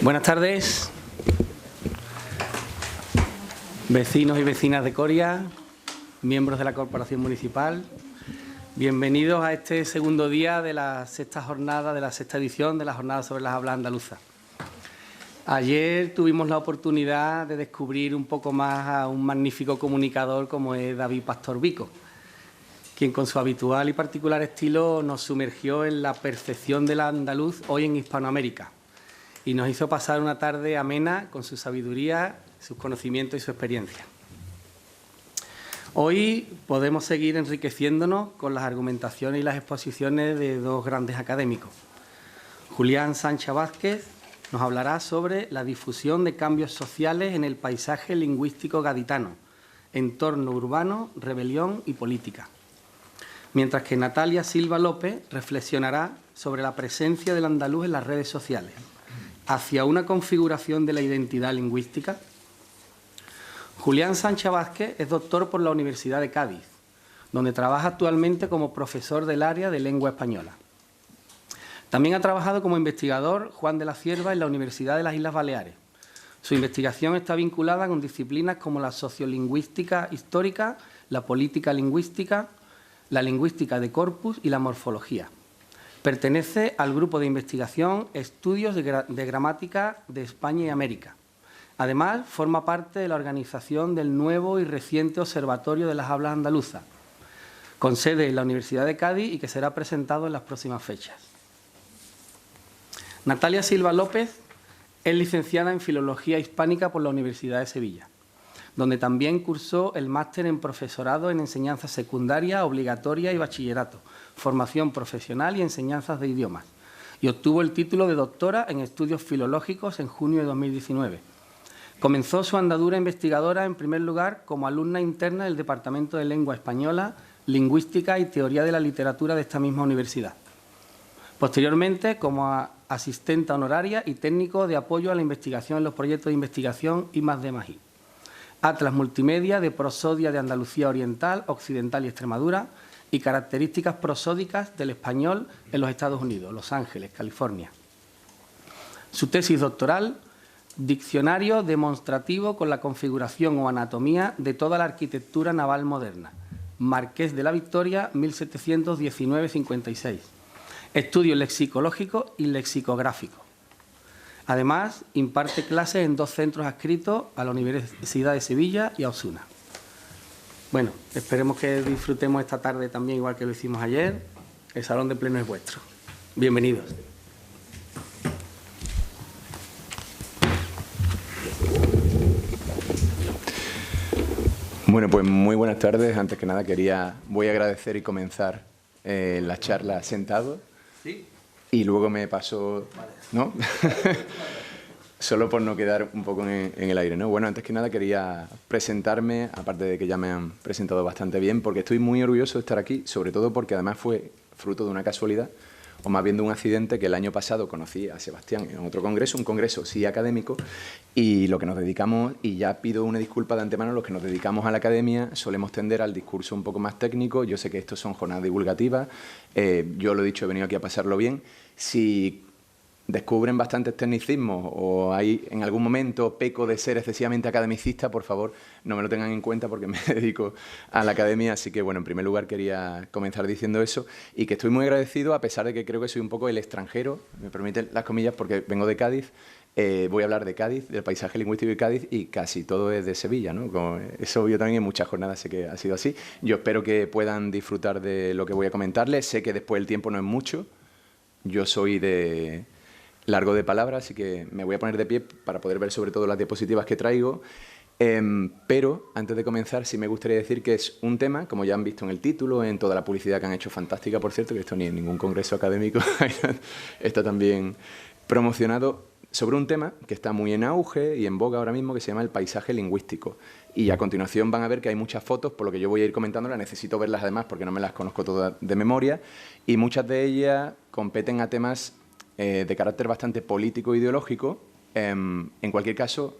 Buenas tardes, vecinos y vecinas de Coria, miembros de la Corporación Municipal. Bienvenidos a este segundo día de la sexta jornada, de la sexta edición de la Jornada sobre las Hablas Andaluzas. Ayer tuvimos la oportunidad de descubrir un poco más a un magnífico comunicador como es David Pastor Vico, quien con su habitual y particular estilo nos sumergió en la percepción del andaluz hoy en Hispanoamérica y nos hizo pasar una tarde amena con su sabiduría, sus conocimientos y su experiencia. Hoy podemos seguir enriqueciéndonos con las argumentaciones y las exposiciones de dos grandes académicos. Julián Sancha Vázquez nos hablará sobre la difusión de cambios sociales en el paisaje lingüístico gaditano, entorno urbano, rebelión y política. Mientras que Natalia Silva López reflexionará sobre la presencia del andaluz en las redes sociales, hacia una configuración de la identidad lingüística. Julián Sancha Vázquez es doctor por la Universidad de Cádiz, donde trabaja actualmente como profesor del área de lengua española. También ha trabajado como investigador Juan de la Cierva en la Universidad de las Islas Baleares. Su investigación está vinculada con disciplinas como la sociolingüística histórica, la política lingüística, la lingüística de corpus y la morfología. Pertenece al grupo de investigación Estudios de Gramática de España y América. Además, forma parte de la organización del nuevo y reciente Observatorio de las Hablas Andaluzas, con sede en la Universidad de Cádiz y que será presentado en las próximas fechas. Natalia Silva López es licenciada en Filología Hispánica por la Universidad de Sevilla, donde también cursó el máster en profesorado en enseñanza secundaria, obligatoria y bachillerato, formación profesional y enseñanzas de idiomas, y obtuvo el título de doctora en estudios filológicos en junio de 2019. Comenzó su andadura investigadora en primer lugar como alumna interna del Departamento de Lengua Española, Lingüística y Teoría de la Literatura de esta misma universidad. Posteriormente, como asistente honoraria y técnico de apoyo a la investigación en los proyectos de investigación I+D+I. Atlas Multimedia de Prosodia de Andalucía Oriental, Occidental y Extremadura y características prosódicas del español en los Estados Unidos, Los Ángeles, California. Su tesis doctoral, Diccionario demostrativo con la configuración o anatomía de toda la arquitectura naval moderna, Marqués de la Victoria, 1719-56. Estudio lexicológico y lexicográfico. Además, imparte clases en dos centros adscritos a la Universidad de Sevilla y a Osuna. Bueno, esperemos que disfrutemos esta tarde también, igual que lo hicimos ayer. El salón de pleno es vuestro. Bienvenidos. Bueno, pues muy buenas tardes. Antes que nada voy a agradecer y comenzar la charla sentado. ¿Sí? Y luego me paso, ¿no? Solo por no quedar un poco en el aire, ¿no? Bueno, antes que nada quería presentarme, aparte de que ya me han presentado bastante bien, porque estoy muy orgulloso de estar aquí, sobre todo porque además fue fruto de una casualidad, o más bien de un accidente que el año pasado conocí a Sebastián en otro congreso, un congreso sí académico, y lo que nos dedicamos, y ya pido una disculpa de antemano, los que nos dedicamos a la academia solemos tender al discurso un poco más técnico. Yo sé que estos son jornadas divulgativas, yo lo he dicho, he venido aquí a pasarlo bien. Si descubren bastantes tecnicismos o hay en algún momento peco de ser excesivamente academicista, por favor, no me lo tengan en cuenta porque me dedico a la academia. Así que, bueno, en primer lugar quería comenzar diciendo eso y que estoy muy agradecido, a pesar de que creo que soy un poco el extranjero, me permiten las comillas porque vengo de Cádiz. Voy a hablar de Cádiz, del paisaje lingüístico de Cádiz, y casi todo es de Sevilla, ¿no? Como es obvio también, en muchas jornadas sé que ha sido así. Yo espero que puedan disfrutar de lo que voy a comentarles. Sé que después el tiempo no es mucho. Yo soy de largo de palabras, así que me voy a poner de pie para poder ver sobre todo las diapositivas que traigo. Pero antes de comenzar sí me gustaría decir que es un tema, como ya han visto en el título, en toda la publicidad que han hecho, fantástica por cierto, que esto ni en ningún congreso académico está también promocionado, sobre un tema que está muy en auge y en boga ahora mismo, que se llama el paisaje lingüístico. Y a continuación van a ver que hay muchas fotos, por lo que yo voy a ir comentándolas. Necesito verlas además porque no me las conozco todas de memoria, y muchas de ellas competen a temas de carácter bastante político e ideológico. En cualquier caso,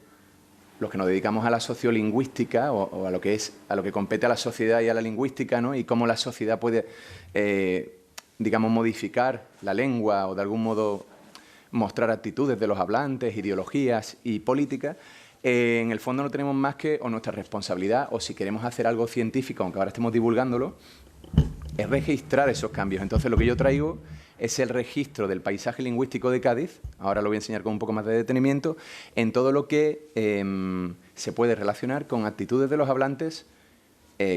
los que nos dedicamos a la sociolingüística o a lo que compete a la sociedad y a la lingüística, ¿no? Y cómo la sociedad puede, digamos, modificar la lengua o de algún modo mostrar actitudes de los hablantes, ideologías y política, en el fondo no tenemos más que o nuestra responsabilidad, o si queremos hacer algo científico, aunque ahora estemos divulgándolo, es registrar esos cambios. Entonces, lo que yo traigo es el registro del paisaje lingüístico de Cádiz, ahora lo voy a enseñar con un poco más de detenimiento, en todo lo que se puede relacionar con actitudes de los hablantes,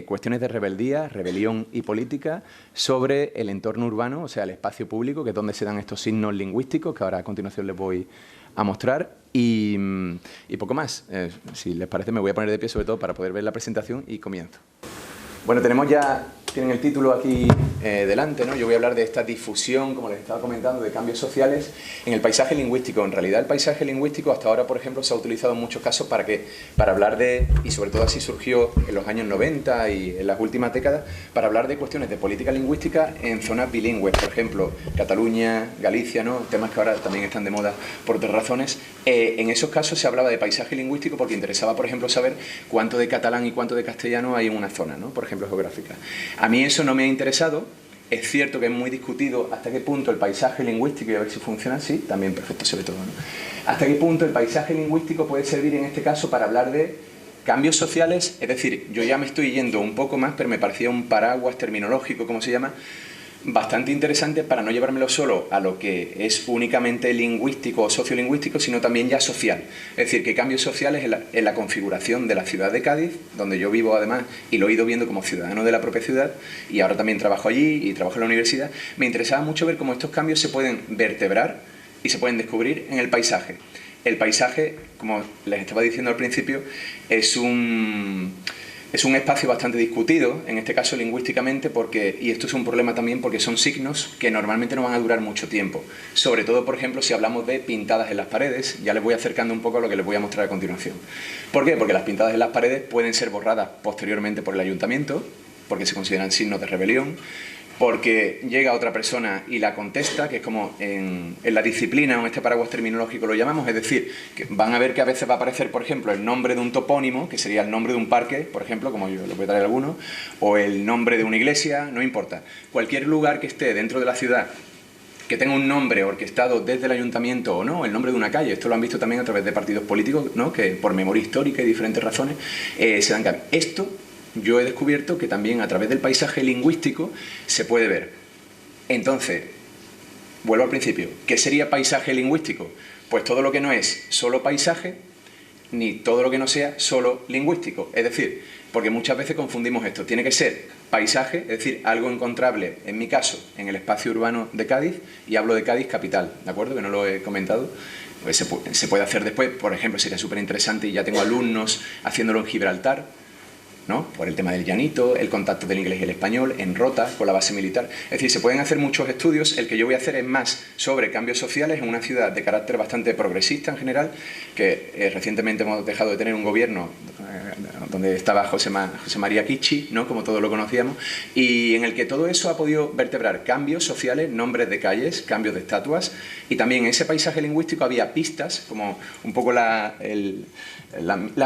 cuestiones de rebeldía, rebelión y política sobre el entorno urbano, o sea, el espacio público, que es donde se dan estos signos lingüísticos, que ahora a continuación les voy a mostrar, y poco más. Si les parece, me voy a poner de pie sobre todo para poder ver la presentación y comienzo. Bueno, tienen el título aquí delante, ¿no? Yo voy a hablar de esta difusión, como les estaba comentando, de cambios sociales en el paisaje lingüístico. En realidad, el paisaje lingüístico hasta ahora, por ejemplo, se ha utilizado en muchos casos para hablar de, y sobre todo así surgió en los años 90 y en las últimas décadas, para hablar de cuestiones de política lingüística en zonas bilingües, por ejemplo, Cataluña, Galicia, ¿no? Temas que ahora también están de moda por otras razones. En esos casos se hablaba de paisaje lingüístico porque interesaba, por ejemplo, saber cuánto de catalán y cuánto de castellano hay en una zona, ¿no? Por ejemplo, geográfica. A mí eso no me ha interesado. Es cierto que es muy discutido hasta qué punto el paisaje lingüístico, y a ver si funciona así, también perfecto sobre todo, ¿no? Hasta qué punto el paisaje lingüístico puede servir en este caso para hablar de cambios sociales, es decir, yo ya me estoy yendo un poco más, pero me parecía un paraguas terminológico, como se llama, bastante interesante para no llevármelo solo a lo que es únicamente lingüístico o sociolingüístico, sino también ya social. Es decir, que cambios sociales en la configuración de la ciudad de Cádiz, donde yo vivo además y lo he ido viendo como ciudadano de la propia ciudad, y ahora también trabajo allí y trabajo en la universidad, me interesaba mucho ver cómo estos cambios se pueden vertebrar y se pueden descubrir en el paisaje. El paisaje, como les estaba diciendo al principio, es un espacio bastante discutido, en este caso lingüísticamente, y esto es un problema también porque son signos que normalmente no van a durar mucho tiempo. Sobre todo, por ejemplo, si hablamos de pintadas en las paredes, ya les voy acercando un poco a lo que les voy a mostrar a continuación. ¿Por qué? Porque las pintadas en las paredes pueden ser borradas posteriormente por el ayuntamiento, porque se consideran signos de rebelión, porque llega otra persona y la contesta, que es como en la disciplina o en este paraguas terminológico lo llamamos, es decir, que van a ver que a veces va a aparecer, por ejemplo, el nombre de un topónimo, que sería el nombre de un parque, por ejemplo, como yo les voy a traer alguno, o el nombre de una iglesia, no importa. Cualquier lugar que esté dentro de la ciudad que tenga un nombre orquestado desde el ayuntamiento o no, el nombre de una calle, esto lo han visto también a través de partidos políticos, ¿no? Que por memoria histórica y diferentes razones se dan cambio. Esto yo he descubierto que también a través del paisaje lingüístico se puede ver. Entonces, vuelvo al principio, ¿qué sería paisaje lingüístico? Pues todo lo que no es solo paisaje, ni todo lo que no sea solo lingüístico. Es decir, porque muchas veces confundimos esto. Tiene que ser paisaje, es decir, algo encontrable, en mi caso, en el espacio urbano de Cádiz, y hablo de Cádiz capital, ¿de acuerdo? Que no lo he comentado. Pues se puede hacer después, por ejemplo, sería súper interesante, y ya tengo alumnos haciéndolo en Gibraltar, ¿no? Por el tema del llanito, el contacto del inglés y el español, en Rota, con la base militar. Es decir, se pueden hacer muchos estudios. El que yo voy a hacer es más sobre cambios sociales en una ciudad de carácter bastante progresista en general, que recientemente hemos dejado de tener un gobierno donde estaba José María Kichi, ¿no? Como todos lo conocíamos, y en el que todo eso ha podido vertebrar cambios sociales, nombres de calles, cambios de estatuas, y también en ese paisaje lingüístico había pistas, como un poco la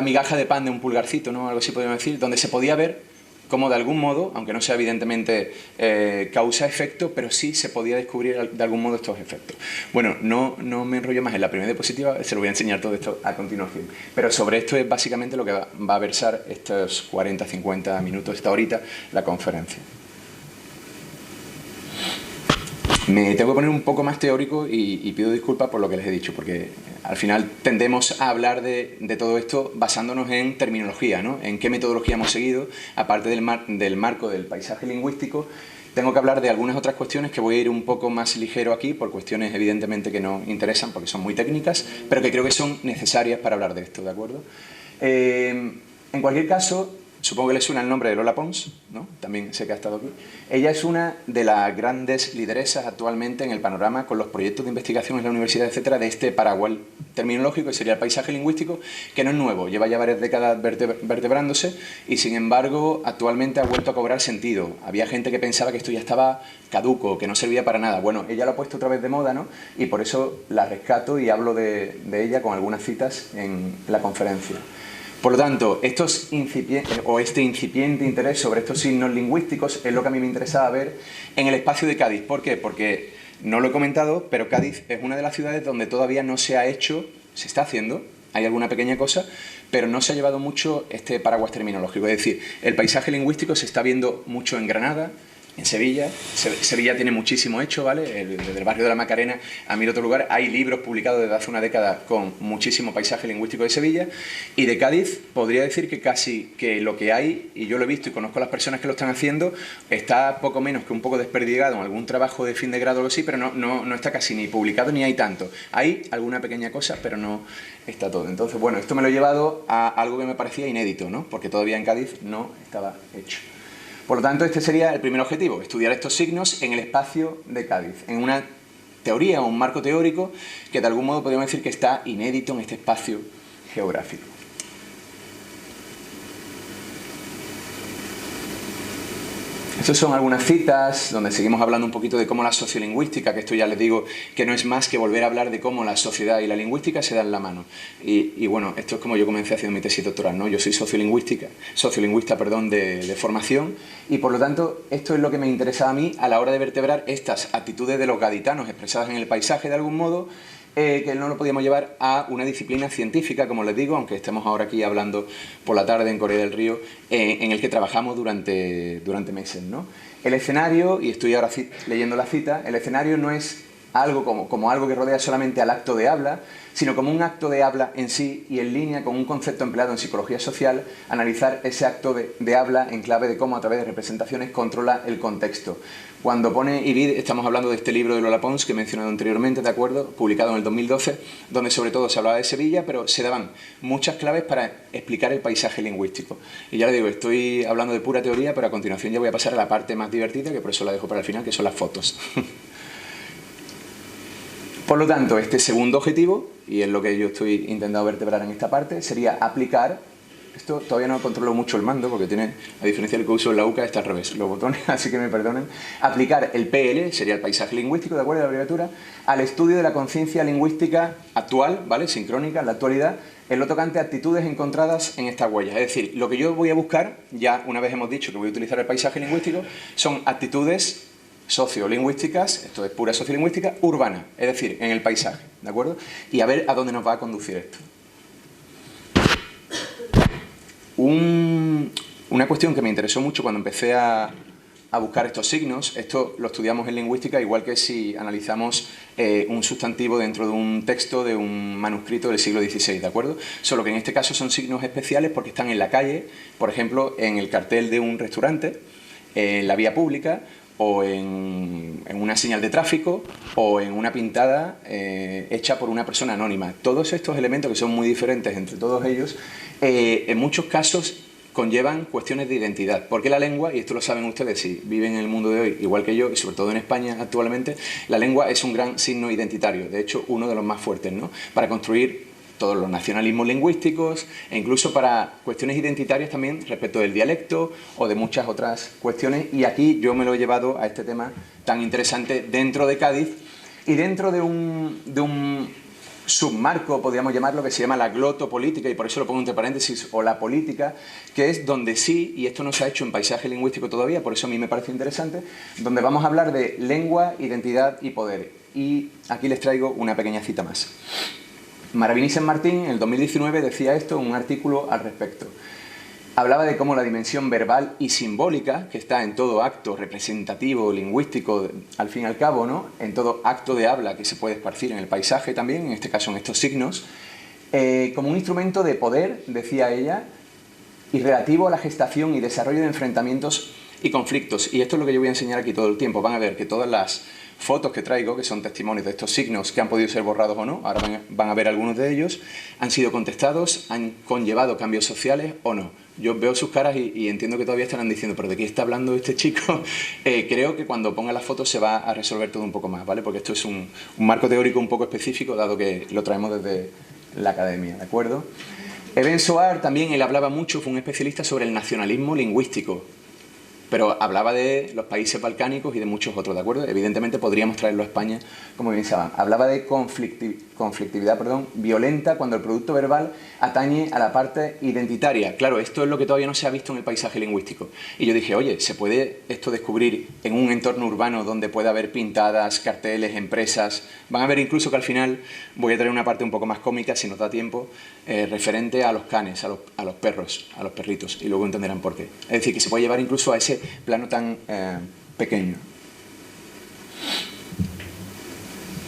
migaja de pan de un pulgarcito, ¿no? Algo así podemos decir, donde se podía ver cómo de algún modo, aunque no sea evidentemente causa-efecto, pero sí se podía descubrir de algún modo estos efectos. Bueno, no me enrollo más en la primera diapositiva, se lo voy a enseñar todo esto a continuación. Pero sobre esto es básicamente lo que va a versar estos 40-50 minutos, esta horita, la conferencia. Me tengo que poner un poco más teórico y pido disculpas por lo que les he dicho, porque al final tendemos a hablar de todo esto basándonos en terminología, ¿no? En qué metodología hemos seguido, aparte del marco del paisaje lingüístico. Tengo que hablar de algunas otras cuestiones que voy a ir un poco más ligero aquí, por cuestiones evidentemente que no interesan, porque son muy técnicas, pero que creo que son necesarias para hablar de esto, ¿de acuerdo? En cualquier caso, supongo que les suena el nombre de Lola Pons, ¿no? También sé que ha estado aquí. Ella es una de las grandes lideresas actualmente en el panorama con los proyectos de investigación en la universidad, etcétera, de este paraguas terminológico, que sería el paisaje lingüístico, que no es nuevo, lleva ya varias décadas vertebrándose y, sin embargo, actualmente ha vuelto a cobrar sentido. Había gente que pensaba que esto ya estaba caduco, que no servía para nada. Bueno, ella lo ha puesto otra vez de moda, ¿no? Y por eso la rescato y hablo de ella con algunas citas en la conferencia. Por lo tanto, este incipiente interés sobre estos signos lingüísticos es lo que a mí me interesaba ver en el espacio de Cádiz. ¿Por qué? Porque no lo he comentado, pero Cádiz es una de las ciudades donde todavía no se ha hecho, se está haciendo, hay alguna pequeña cosa, pero no se ha llevado mucho este paraguas terminológico. Es decir, el paisaje lingüístico se está viendo mucho en Granada, en Sevilla. Sevilla tiene muchísimo hecho, ¿vale? Desde el barrio de la Macarena a mil otro lugar. Hay libros publicados desde hace una década con muchísimo paisaje lingüístico de Sevilla. Y de Cádiz podría decir que casi que lo que hay, y yo lo he visto y conozco a las personas que lo están haciendo, está poco menos que un poco desperdigado en algún trabajo de fin de grado o algo así, pero no está casi ni publicado ni hay tanto. Hay alguna pequeña cosa, pero no está todo. Entonces, bueno, esto me lo he llevado a algo que me parecía inédito, ¿no? Porque todavía en Cádiz no estaba hecho. Por lo tanto, este sería el primer objetivo, estudiar estos signos en el espacio de Cádiz, en una teoría o un marco teórico que de algún modo podríamos decir que está inédito en este espacio geográfico. Estas son algunas citas donde seguimos hablando un poquito de cómo la sociolingüística, que esto ya les digo que no es más que volver a hablar de cómo la sociedad y la lingüística se dan la mano. Y bueno, esto es como yo comencé haciendo mi tesis doctoral, ¿no? Yo soy sociolingüista, de formación, y por lo tanto esto es lo que me interesaba a mí a la hora de vertebrar estas actitudes de los gaditanos expresadas en el paisaje de algún modo, que no lo podíamos llevar a una disciplina científica, como les digo, aunque estemos ahora aquí hablando por la tarde en Corea del Río, en el que trabajamos durante meses, ¿no? El escenario, y estoy ahora leyendo la cita, el escenario no es algo como algo que rodea solamente al acto de habla, sino como un acto de habla en sí y en línea con un concepto empleado en psicología social, analizar ese acto de habla en clave de cómo a través de representaciones controla el contexto. Cuando pone Ibid, estamos hablando de este libro de Lola Pons que he mencionado anteriormente, ¿de acuerdo? Publicado en el 2012, donde sobre todo se hablaba de Sevilla, pero se daban muchas claves para explicar el paisaje lingüístico. Y ya les digo, estoy hablando de pura teoría, pero a continuación ya voy a pasar a la parte más divertida, que por eso la dejo para el final, que son las fotos. Por lo tanto, este segundo objetivo, y es lo que yo estoy intentando vertebrar en esta parte, sería aplicar, esto todavía no controlo mucho el mando, porque tiene, a diferencia del que uso en la UCA, está al revés, los botones, así que me perdonen, aplicar el PL, sería el paisaje lingüístico, ¿de acuerdo? La abreviatura, al estudio de la conciencia lingüística actual, ¿vale? Sincrónica, en la actualidad, en lo tocante a actitudes encontradas en estas huellas. Es decir, lo que yo voy a buscar, ya una vez hemos dicho que voy a utilizar el paisaje lingüístico, son actitudes sociolingüísticas, esto es pura sociolingüística, urbana, es decir, en el paisaje, ¿de acuerdo? Y a ver a dónde nos va a conducir esto. Una cuestión que me interesó mucho cuando empecé a buscar estos signos, esto lo estudiamos en lingüística igual que si analizamos un sustantivo dentro de un texto de un manuscrito del siglo XVI, ¿de acuerdo? Solo que en este caso son signos especiales porque están en la calle, por ejemplo, en el cartel de un restaurante, en la vía pública, o en una señal de tráfico, o en una pintada hecha por una persona anónima. Todos estos elementos, que son muy diferentes entre todos ellos, en muchos casos conllevan cuestiones de identidad. Porque la lengua, y esto lo saben ustedes si viven en el mundo de hoy, igual que yo, y sobre todo en España actualmente, la lengua es un gran signo identitario, de hecho uno de los más fuertes, ¿no? Para construir todos los nacionalismos lingüísticos e incluso para cuestiones identitarias también respecto del dialecto o de muchas otras cuestiones. Y aquí yo me lo he llevado a este tema tan interesante dentro de Cádiz y dentro de un submarco, podríamos llamarlo, que se llama la glotopolítica, y por eso lo pongo entre paréntesis, o la política, que es donde sí, y esto no se ha hecho en paisaje lingüístico todavía, por eso a mí me parece interesante, donde vamos a hablar de lengua, identidad y poder. Y aquí les traigo una pequeña cita más. Maravini San Martín en el 2019 decía esto en un artículo al respecto. Hablaba de cómo la dimensión verbal y simbólica, que está en todo acto representativo, lingüístico, al fin y al cabo, ¿no? En todo acto de habla que se puede esparcir en el paisaje también, en este caso en estos signos, como un instrumento de poder, decía ella, y relativo a la gestación y desarrollo de enfrentamientos y conflictos. Y esto es lo que yo voy a enseñar aquí todo el tiempo. Van a ver que todas las fotos que traigo, que son testimonios de estos signos que han podido ser borrados o no, ahora van a ver algunos de ellos, han sido contestados, han conllevado cambios sociales o no. Yo veo sus caras y entiendo que todavía estarán diciendo, ¿pero de qué está hablando este chico? Creo que cuando ponga las fotos se va a resolver todo un poco más, ¿vale? Porque esto es un marco teórico un poco específico, dado que lo traemos desde la academia, ¿de acuerdo? Eben Soar también, él hablaba mucho, fue un especialista sobre el nacionalismo lingüístico. pero hablaba de los países balcánicos y de muchos otros, ¿de acuerdo? Evidentemente podríamos traerlo a España, como bien saben. Hablaba de conflictividad violenta cuando el producto verbal atañe a la parte identitaria. Claro, esto es lo que todavía no se ha visto en el paisaje lingüístico. Y yo dije, oye, ¿se puede esto descubrir en un entorno urbano donde pueda haber pintadas, carteles, empresas? Van a ver incluso que al final voy a traer una parte un poco más cómica, si nos da tiempo, referente a los canes, a los perros, a los perritos, y luego entenderán por qué. Es decir, que se puede llevar incluso a ese plano tan pequeño.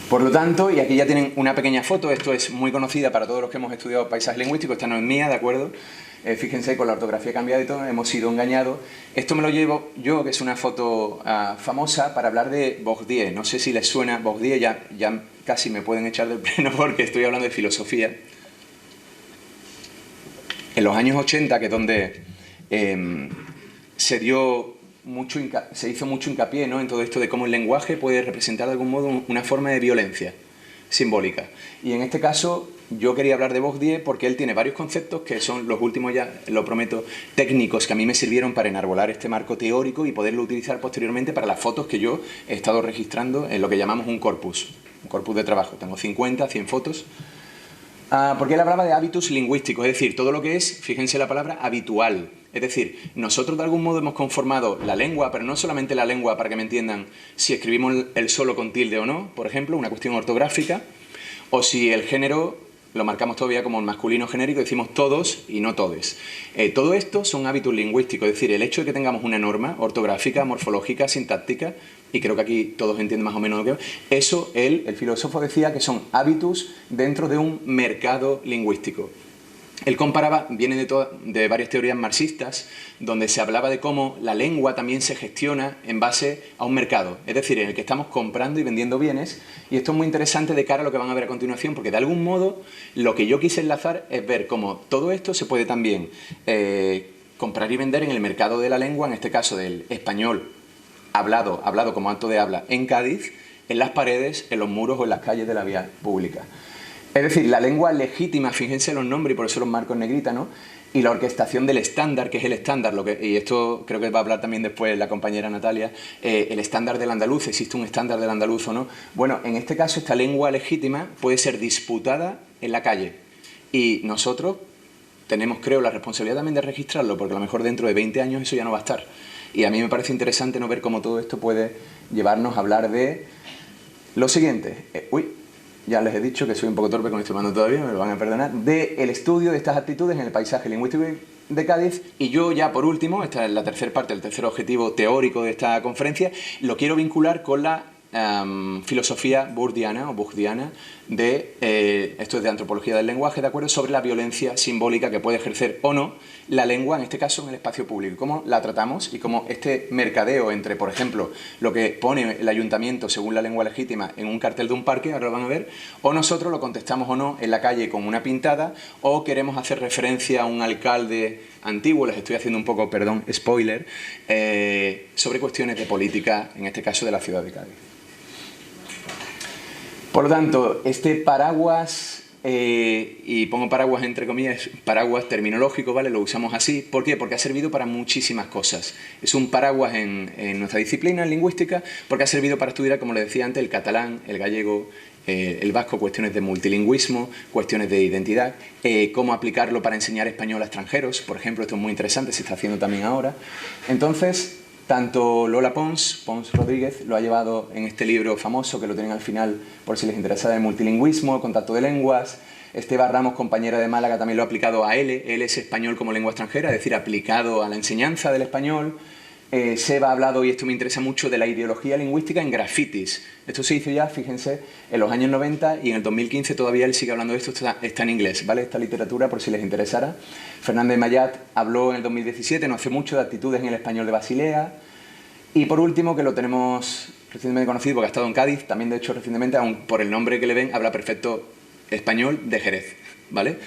Por lo tanto, y aquí ya tienen una pequeña foto, esto es muy conocida para todos los que hemos estudiado paisaje lingüístico, esta no es mía, ¿de acuerdo? Fíjense, con la ortografía cambiada y todo, hemos sido engañados. Esto me lo llevo yo, que es una foto famosa, para hablar de Bourdieu. No sé si les suena Bourdieu, ya casi me pueden echar del pleno porque estoy hablando de filosofía. En los años 80, que es donde se hizo mucho hincapié, ¿no?, en todo esto de cómo el lenguaje puede representar de algún modo una forma de violencia simbólica. Y en este caso yo quería hablar de Bourdieu porque él tiene varios conceptos que son los últimos, ya lo prometo, técnicos que a mí me sirvieron para enarbolar este marco teórico y poderlo utilizar posteriormente para las fotos que yo he estado registrando en lo que llamamos un corpus de trabajo. Tengo 50, 100 fotos. Porque él hablaba de hábitos lingüísticos, es decir, todo lo que es, fíjense la palabra, habitual. Es decir, nosotros de algún modo hemos conformado la lengua, pero no solamente la lengua, para que me entiendan, si escribimos el solo con tilde o no, por ejemplo, una cuestión ortográfica, o si el género lo marcamos todavía como el masculino genérico, decimos todos y no todes. Todo esto son hábitos lingüísticos, es decir, el hecho de que tengamos una norma ortográfica, morfológica, sintáctica, y creo que aquí todos entienden más o menos lo que es, eso el filósofo decía que son hábitos dentro de un mercado lingüístico. Él comparaba, viene de varias teorías marxistas, donde se hablaba de cómo la lengua también se gestiona en base a un mercado, es decir, en el que estamos comprando y vendiendo bienes, y esto es muy interesante de cara a lo que van a ver a continuación, porque de algún modo lo que yo quise enlazar es ver cómo todo esto se puede también comprar y vender en el mercado de la lengua, en este caso del español hablado como acto de habla en Cádiz, en las paredes, en los muros o en las calles de la vía pública. Es decir, la lengua legítima, fíjense los nombres y por eso los marco en negrita, ¿no? Y la orquestación del estándar, que es el estándar, y esto creo que va a hablar también después la compañera Natalia, el estándar del andaluz, ¿existe un estándar del andaluz o no? Bueno, en este caso esta lengua legítima puede ser disputada en la calle y nosotros tenemos, creo, la responsabilidad también de registrarlo, porque a lo mejor dentro de 20 años eso ya no va a estar. Y a mí me parece interesante no ver cómo todo esto puede llevarnos a hablar de lo siguiente. Ya les he dicho que soy un poco torpe con esto, todavía, me lo van a perdonar, del estudio de estas actitudes en el paisaje lingüístico de Cádiz. Y yo ya por último, esta es la tercera parte, el tercer objetivo teórico de esta conferencia, lo quiero vincular con la filosofía bourdiana esto es de antropología del lenguaje, ¿de acuerdo?, sobre la violencia simbólica que puede ejercer o no la lengua, en este caso en el espacio público, cómo la tratamos y cómo este mercadeo entre, por ejemplo, lo que pone el ayuntamiento según la lengua legítima en un cartel de un parque, ahora lo van a ver, o nosotros lo contestamos o no en la calle con una pintada, o queremos hacer referencia a un alcalde antiguo, les estoy haciendo un poco, perdón, spoiler, sobre cuestiones de política, en este caso de la ciudad de Cádiz. Por lo tanto, este paraguas, y pongo paraguas entre comillas, paraguas terminológico, ¿vale? Lo usamos así. ¿Por qué? Porque ha servido para muchísimas cosas. Es un paraguas en nuestra disciplina, en lingüística, porque ha servido para estudiar, como les decía antes, el catalán, el gallego, el vasco, cuestiones de multilingüismo, cuestiones de identidad, cómo aplicarlo para enseñar español a extranjeros, por ejemplo, esto es muy interesante, se está haciendo también ahora. Entonces, tanto Lola Pons Rodríguez, lo ha llevado en este libro famoso, que lo tienen al final, por si les interesa, de multilingüismo, contacto de lenguas. Esteban Ramos, compañera de Málaga, también lo ha aplicado a L. L es español como lengua extranjera, es decir, aplicado a la enseñanza del español. Seba ha hablado, y esto me interesa mucho, de la ideología lingüística en grafitis. Esto se hizo ya, fíjense, en los años 90 y en el 2015 todavía él sigue hablando de esto, está en inglés, ¿vale? Esta literatura, por si les interesara. Fernández Mayat habló en el 2017, no hace mucho, de actitudes en el español de Basilea. Y por último, que lo tenemos recientemente conocido porque ha estado en Cádiz, también de hecho recientemente, aun por el nombre que le ven, habla perfecto español de Jerez, ¿vale?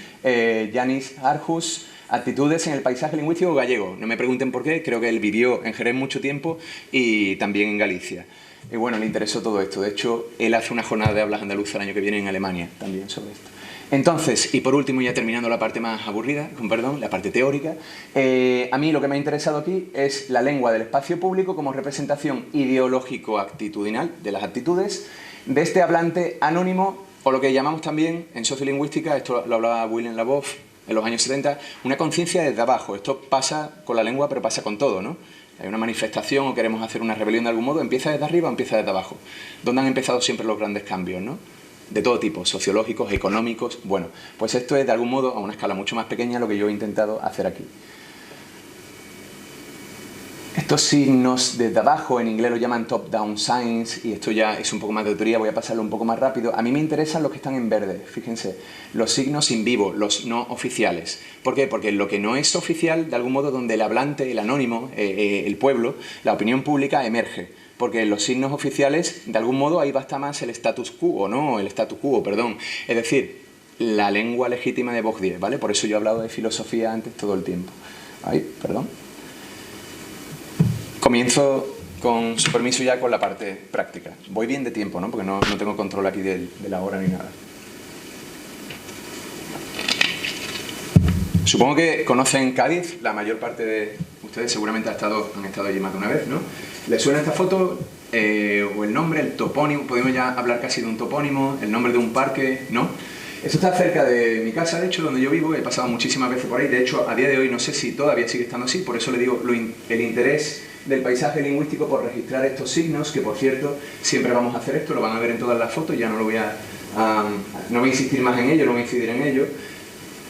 Yanis Arjus, actitudes en el paisaje lingüístico gallego. No me pregunten por qué, creo que él vivió en Jerez mucho tiempo y también en Galicia. Y bueno, le interesó todo esto. De hecho, él hace una jornada de hablas andaluzas el año que viene en Alemania, también sobre esto. Entonces, y por último, ya terminando la parte más aburrida, con perdón, la parte teórica, a mí lo que me ha interesado aquí es la lengua del espacio público como representación ideológico-actitudinal de las actitudes de este hablante anónimo, o lo que llamamos también en sociolingüística, esto lo hablaba William Labov en los años 70, una conciencia desde abajo. Esto pasa con la lengua, pero pasa con todo, ¿no? Hay una manifestación o queremos hacer una rebelión de algún modo, ¿empieza desde arriba o empieza desde abajo? ¿Dónde han empezado siempre los grandes cambios, no? De todo tipo, sociológicos, económicos. Bueno, pues esto es de algún modo, a una escala mucho más pequeña, lo que yo he intentado hacer aquí. Estos signos desde abajo, en inglés lo llaman top-down signs, y esto ya es un poco más de teoría, voy a pasarlo un poco más rápido. A mí me interesan los que están en verde, fíjense, los signos in vivo, los no oficiales. ¿Por qué? Porque lo que no es oficial, de algún modo, donde el hablante, el anónimo, el pueblo, la opinión pública emerge. Porque en los signos oficiales, de algún modo, ahí basta más el status quo, ¿no? El status quo, perdón. Es decir, la lengua legítima de Bourdieu, ¿vale? Por eso yo he hablado de filosofía antes todo el tiempo. Ay, perdón. Comienzo, con su permiso, ya con la parte práctica. Voy bien de tiempo, ¿no? Porque no tengo control aquí de la hora ni nada. Supongo que conocen Cádiz, la mayor parte de ustedes seguramente han estado allí más de una vez, ¿no? ¿Les suena esta foto? O el nombre, el topónimo, podemos ya hablar casi de un topónimo, el nombre de un parque, ¿no? Esto está cerca de mi casa, de hecho, donde yo vivo, he pasado muchísimas veces por ahí, de hecho, a día de hoy no sé si todavía sigue estando así, por eso le digo el interés del paisaje lingüístico por registrar estos signos, que por cierto, siempre vamos a hacer esto, lo van a ver en todas las fotos, ya no voy a insistir más en ello, no voy a incidir en ello.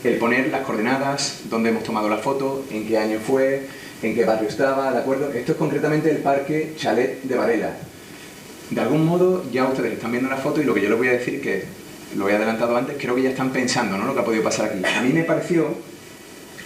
El poner las coordenadas, dónde hemos tomado la foto, en qué año fue, en qué barrio estaba, ¿de acuerdo? Esto es concretamente el Parque Chalet de Varela. De algún modo, ya ustedes están viendo la foto y lo que yo les voy a decir, que lo he adelantado antes, creo que ya están pensando, ¿no?, lo que ha podido pasar aquí. A mí me pareció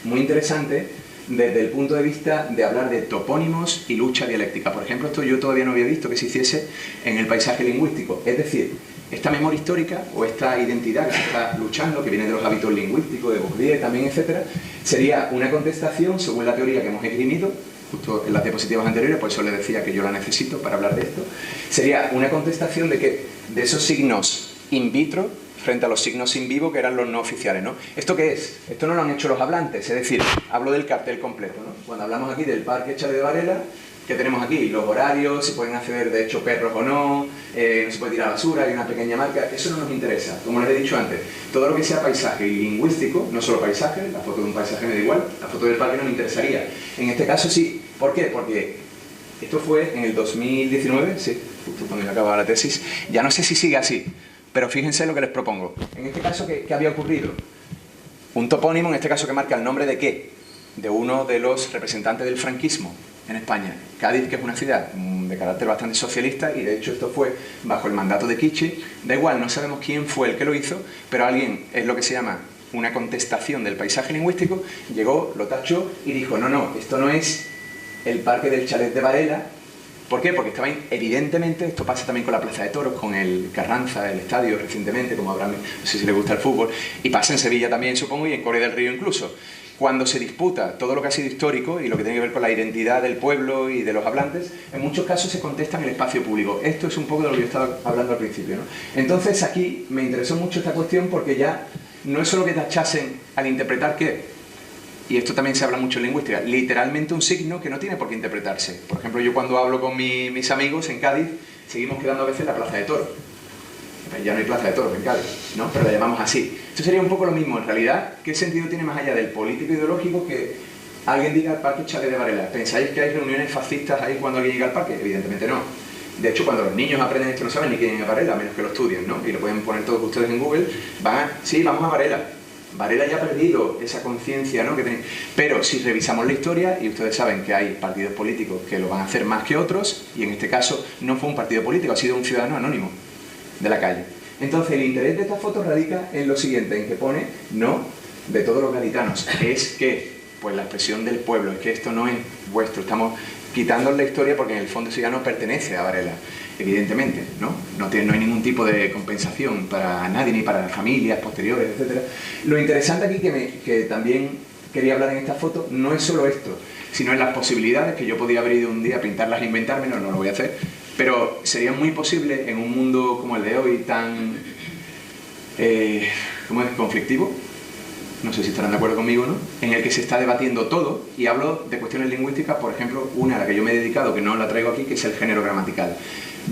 muy interesante desde el punto de vista de hablar de topónimos y lucha dialéctica. Por ejemplo, esto yo todavía no había visto que se hiciese en el paisaje lingüístico. Es decir, esta memoria histórica o esta identidad que se está luchando, que viene de los hábitos lingüísticos, de Bourdieu también, etcétera, sería una contestación, según la teoría que hemos esgrimido, justo en las diapositivas anteriores, por eso les decía que yo la necesito para hablar de esto, sería una contestación de esos signos in vitro frente a los signos in vivo, que eran los no oficiales, ¿no? ¿Esto qué es? Esto no lo han hecho los hablantes, es decir, hablo del cartel completo, ¿no? Cuando hablamos aquí del Parque Chalet de Varela, ¿qué tenemos aquí? Los horarios, si pueden acceder de hecho perros o no, no se puede tirar basura, hay una pequeña marca, eso no nos interesa. Como les he dicho antes, todo lo que sea paisaje y lingüístico, no solo paisaje, la foto de un paisaje me da igual, la foto del parque no me interesaría. En este caso sí. ¿Por qué? Porque esto fue en el 2019, sí, justo cuando yo acababa la tesis, ya no sé si sigue así, pero fíjense lo que les propongo. En este caso, ¿qué había ocurrido? Un topónimo, en este caso, que marca el nombre de ¿qué? De uno de los representantes del franquismo en España. Cádiz, que es una ciudad de carácter bastante socialista, y de hecho esto fue bajo el mandato de Kichi. Da igual, no sabemos quién fue el que lo hizo, pero alguien, es lo que se llama una contestación del paisaje lingüístico, llegó, lo tachó y dijo, no, esto no es el Parque del Chalet de Varela. ¿Por qué? Porque estaba evidentemente, esto pasa también con la Plaza de Toros, con el Carranza, el estadio recientemente, como habrán, no sé si les gusta el fútbol, y pasa en Sevilla también, supongo, y en Coria del Río incluso. Cuando se disputa todo lo que ha sido histórico y lo que tiene que ver con la identidad del pueblo y de los hablantes, en muchos casos se contesta en el espacio público. Esto es un poco de lo que yo estaba hablando al principio, ¿no? Entonces aquí me interesó mucho esta cuestión porque ya no es solo que tachasen al interpretar qué, y esto también se habla mucho en lingüística, literalmente un signo que no tiene por qué interpretarse. Por ejemplo, yo cuando hablo con mis amigos en Cádiz, seguimos quedando a veces en la Plaza de Toros. Ya no hay Plaza de Toros en Cádiz, ¿no? Pero la llamamos así. Esto sería un poco lo mismo. En realidad, ¿qué sentido tiene más allá del político ideológico que alguien diga el Parque Chalet de Varela? ¿Pensáis que hay reuniones fascistas ahí cuando alguien llega al parque? Evidentemente no. De hecho, cuando los niños aprenden esto no saben ni quién es Varela, a menos que lo estudien, ¿no? Y lo pueden poner todos ustedes en Google. Sí, vamos a Varela. Varela ya ha perdido esa conciencia, ¿no?, que tiene. Pero si revisamos la historia, y ustedes saben que hay partidos políticos que lo van a hacer más que otros, y en este caso no fue un partido político, ha sido un ciudadano anónimo de la calle. Entonces el interés de esta foto radica en lo siguiente, en que pone no de todos los gaditanos. Es que, pues la expresión del pueblo, es que esto no es vuestro, estamos quitando la historia porque en el fondo eso ya no pertenece a Varela. Evidentemente, ¿no? No hay ningún tipo de compensación para nadie, ni para familias posteriores, etc. Lo interesante aquí que también quería hablar en esta foto no es solo esto, sino en las posibilidades que yo podía haber ido un día a pintarlas e inventármelo, no lo voy a hacer, pero sería muy posible en un mundo como el de hoy, tan ¿cómo es? Conflictivo, no sé si estarán de acuerdo conmigo, ¿no? En el que se está debatiendo todo, y hablo de cuestiones lingüísticas, por ejemplo, una a la que yo me he dedicado, que no la traigo aquí, que es el género gramatical.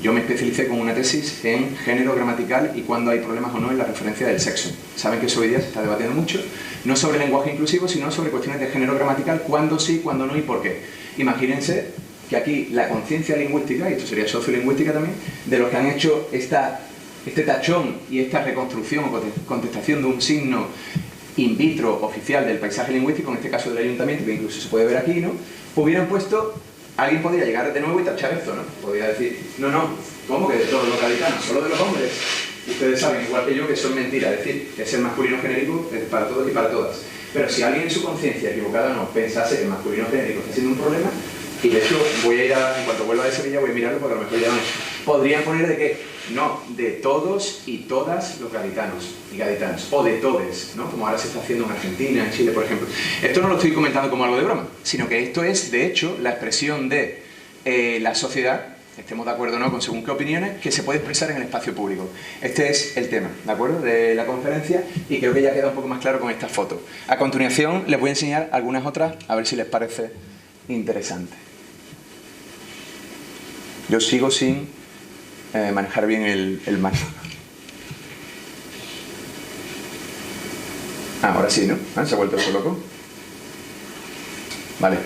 Yo me especialicé con una tesis en género gramatical y cuándo hay problemas o no en la referencia del sexo. Saben que eso hoy día se está debatiendo mucho, no sobre lenguaje inclusivo, sino sobre cuestiones de género gramatical, cuándo sí, cuándo no y por qué. Imagínense que aquí la conciencia lingüística, y esto sería sociolingüística también, de los que han hecho este tachón y esta reconstrucción o contestación de un signo in vitro oficial del paisaje lingüístico, en este caso del ayuntamiento, que incluso se puede ver aquí, ¿no? Hubieran puesto, alguien podría llegar de nuevo y tachar esto, ¿no? Podría decir, no, ¿cómo que de todos los gaditanos? Solo de los hombres. Ustedes saben, igual que yo, que eso es mentira, es decir, que es el masculino genérico es para todos y para todas. Pero si alguien en su conciencia, equivocada o no, pensase que el masculino genérico está siendo un problema, y de hecho voy a ir en cuanto vuelva de Sevilla voy a mirarlo porque a lo mejor ya no es. Podrían poner de qué, no, de todos y todas los gaditanos y gaditanas, o de todes, ¿no? Como ahora se está haciendo en Argentina, en Chile, por ejemplo. Esto no lo estoy comentando como algo de broma, sino que esto es, de hecho, la expresión de la sociedad, estemos de acuerdo o no con según qué opiniones, que se puede expresar en el espacio público. Este es el tema, ¿de acuerdo?, de la conferencia, y creo que ya queda un poco más claro con estas fotos. A continuación les voy a enseñar algunas otras, a ver si les parece interesante. Yo sigo sin manejar bien el mando. Ahora sí, ¿no? ¿Se ha vuelto eso loco? Vale.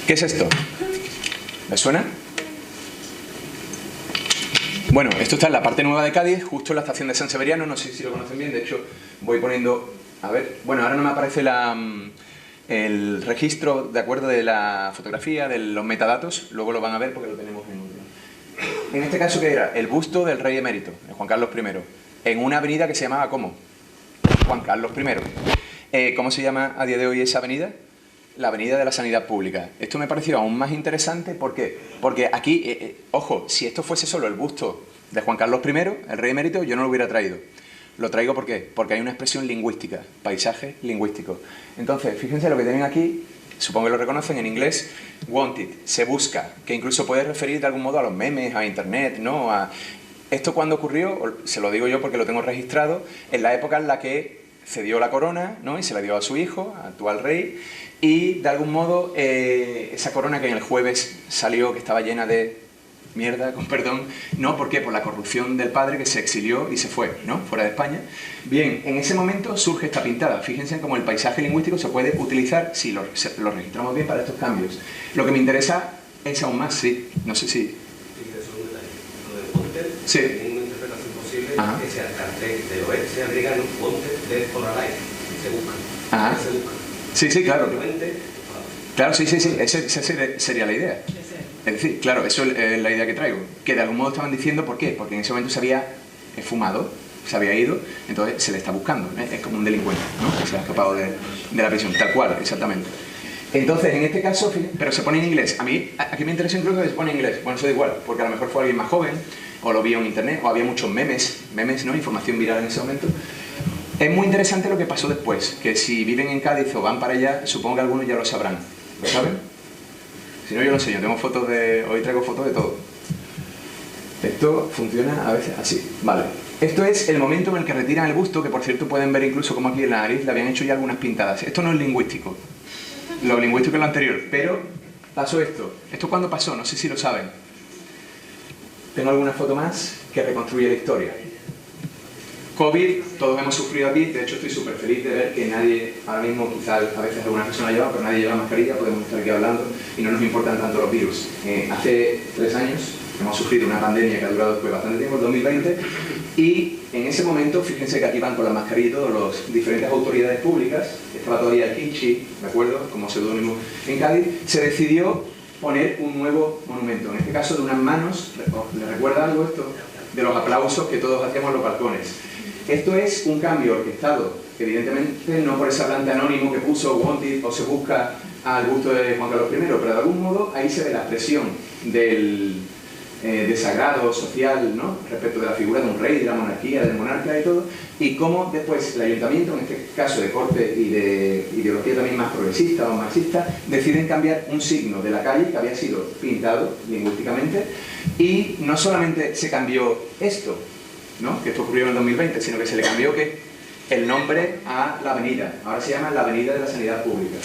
¿Qué es esto? ¿Les suena? Bueno, esto está en la parte nueva de Cádiz, justo en la estación de San Severiano, no sé si lo conocen bien, de hecho voy poniendo... A ver, bueno, ahora no me aparece el registro, de acuerdo, de la fotografía, de los metadatos, luego lo van a ver porque lo tenemos en este caso, ¿qué era? El busto del rey emérito, de Juan Carlos I, en una avenida que se llamaba, ¿cómo? Juan Carlos I. ¿Cómo se llama a día de hoy esa avenida? La Avenida de la Sanidad Pública. Esto me pareció aún más interesante, ¿por qué? Porque aquí, ojo, si esto fuese solo el busto de Juan Carlos I, el rey emérito, yo no lo hubiera traído. Lo traigo ¿por qué? Porque hay una expresión lingüística, paisaje lingüístico. Entonces, fíjense lo que tienen aquí. Supongo que lo reconocen en inglés, wanted, se busca, que incluso puede referir de algún modo a los memes, a internet, ¿no? Esto cuando ocurrió, se lo digo yo porque lo tengo registrado, en la época en la que cedió la corona, ¿no? Y se la dio a su hijo, actual rey, y de algún modo esa corona que en el jueves salió, que estaba llena de mierda, con perdón, ¿no? ¿Por qué? Por la corrupción del padre que se exilió y se fue, ¿no? Fuera de España. Bien, en ese momento surge esta pintada. Fíjense cómo el paisaje lingüístico se puede utilizar, si lo registramos bien, para estos cambios. Lo que me interesa es aún más, sí, no sé si... Sí. Una interpretación posible que sea el cartel del oeste americano, wanted, dead or alive, se busca. Se busca. Sí, claro. Claro, sí, esa sería la idea. Es decir, claro, eso es la idea que traigo. Que de algún modo estaban diciendo, ¿por qué? Porque en ese momento se había fumado, se había ido, entonces se le está buscando. Es como un delincuente, ¿no? Que se ha escapado de la prisión, tal cual, exactamente. Entonces, en este caso, pero se pone en inglés. A mí, aquí me interesa incluso que se pone en inglés. Bueno, eso da igual, porque a lo mejor fue alguien más joven, o lo vio en internet, o había muchos memes, ¿no? Información viral en ese momento. Es muy interesante lo que pasó después, que si viven en Cádiz o van para allá, supongo que algunos ya lo sabrán. ¿Lo saben? Si no, yo lo enseño. Tengo fotos hoy traigo fotos de todo. Esto funciona a veces así. Vale. Esto es el momento en el que retiran el busto, que por cierto pueden ver incluso como aquí en la nariz le habían hecho ya algunas pintadas. Esto no es lingüístico. Lo lingüístico es lo anterior. Pero pasó esto. ¿Esto cuándo pasó? No sé si lo saben. Tengo alguna foto más que reconstruye la historia. COVID, todos hemos sufrido aquí, de hecho estoy súper feliz de ver que nadie, ahora mismo quizás a veces alguna persona lleva, pero nadie lleva mascarilla, podemos estar aquí hablando y no nos importan tanto los virus. Hace 3 años hemos sufrido una pandemia que ha durado después bastante tiempo, el 2020, y en ese momento, fíjense que aquí van con la mascarilla y todas las diferentes autoridades públicas, estaba todavía el Kinchi, ¿de acuerdo?, como seudónimo en Cádiz, se decidió poner un nuevo monumento, en este caso de unas manos, ¿les recuerda algo esto? De los aplausos que todos hacíamos en los balcones. Esto es un cambio orquestado, evidentemente no por ese hablante anónimo que puso wanted o se busca al busto de Juan Carlos I, pero de algún modo ahí se ve la expresión del desagrado social, ¿no?, respecto de la figura de un rey, de la monarquía, del monarca y todo, y cómo después el ayuntamiento, en este caso de corte y de ideología también más progresista o marxista, deciden cambiar un signo de la calle que había sido pintado lingüísticamente, y no solamente se cambió esto, ¿no?, que esto ocurrió en el 2020, sino que se le cambió ¿qué? el nombre a la avenida. Ahora se llama la Avenida de la Sanidad Pública.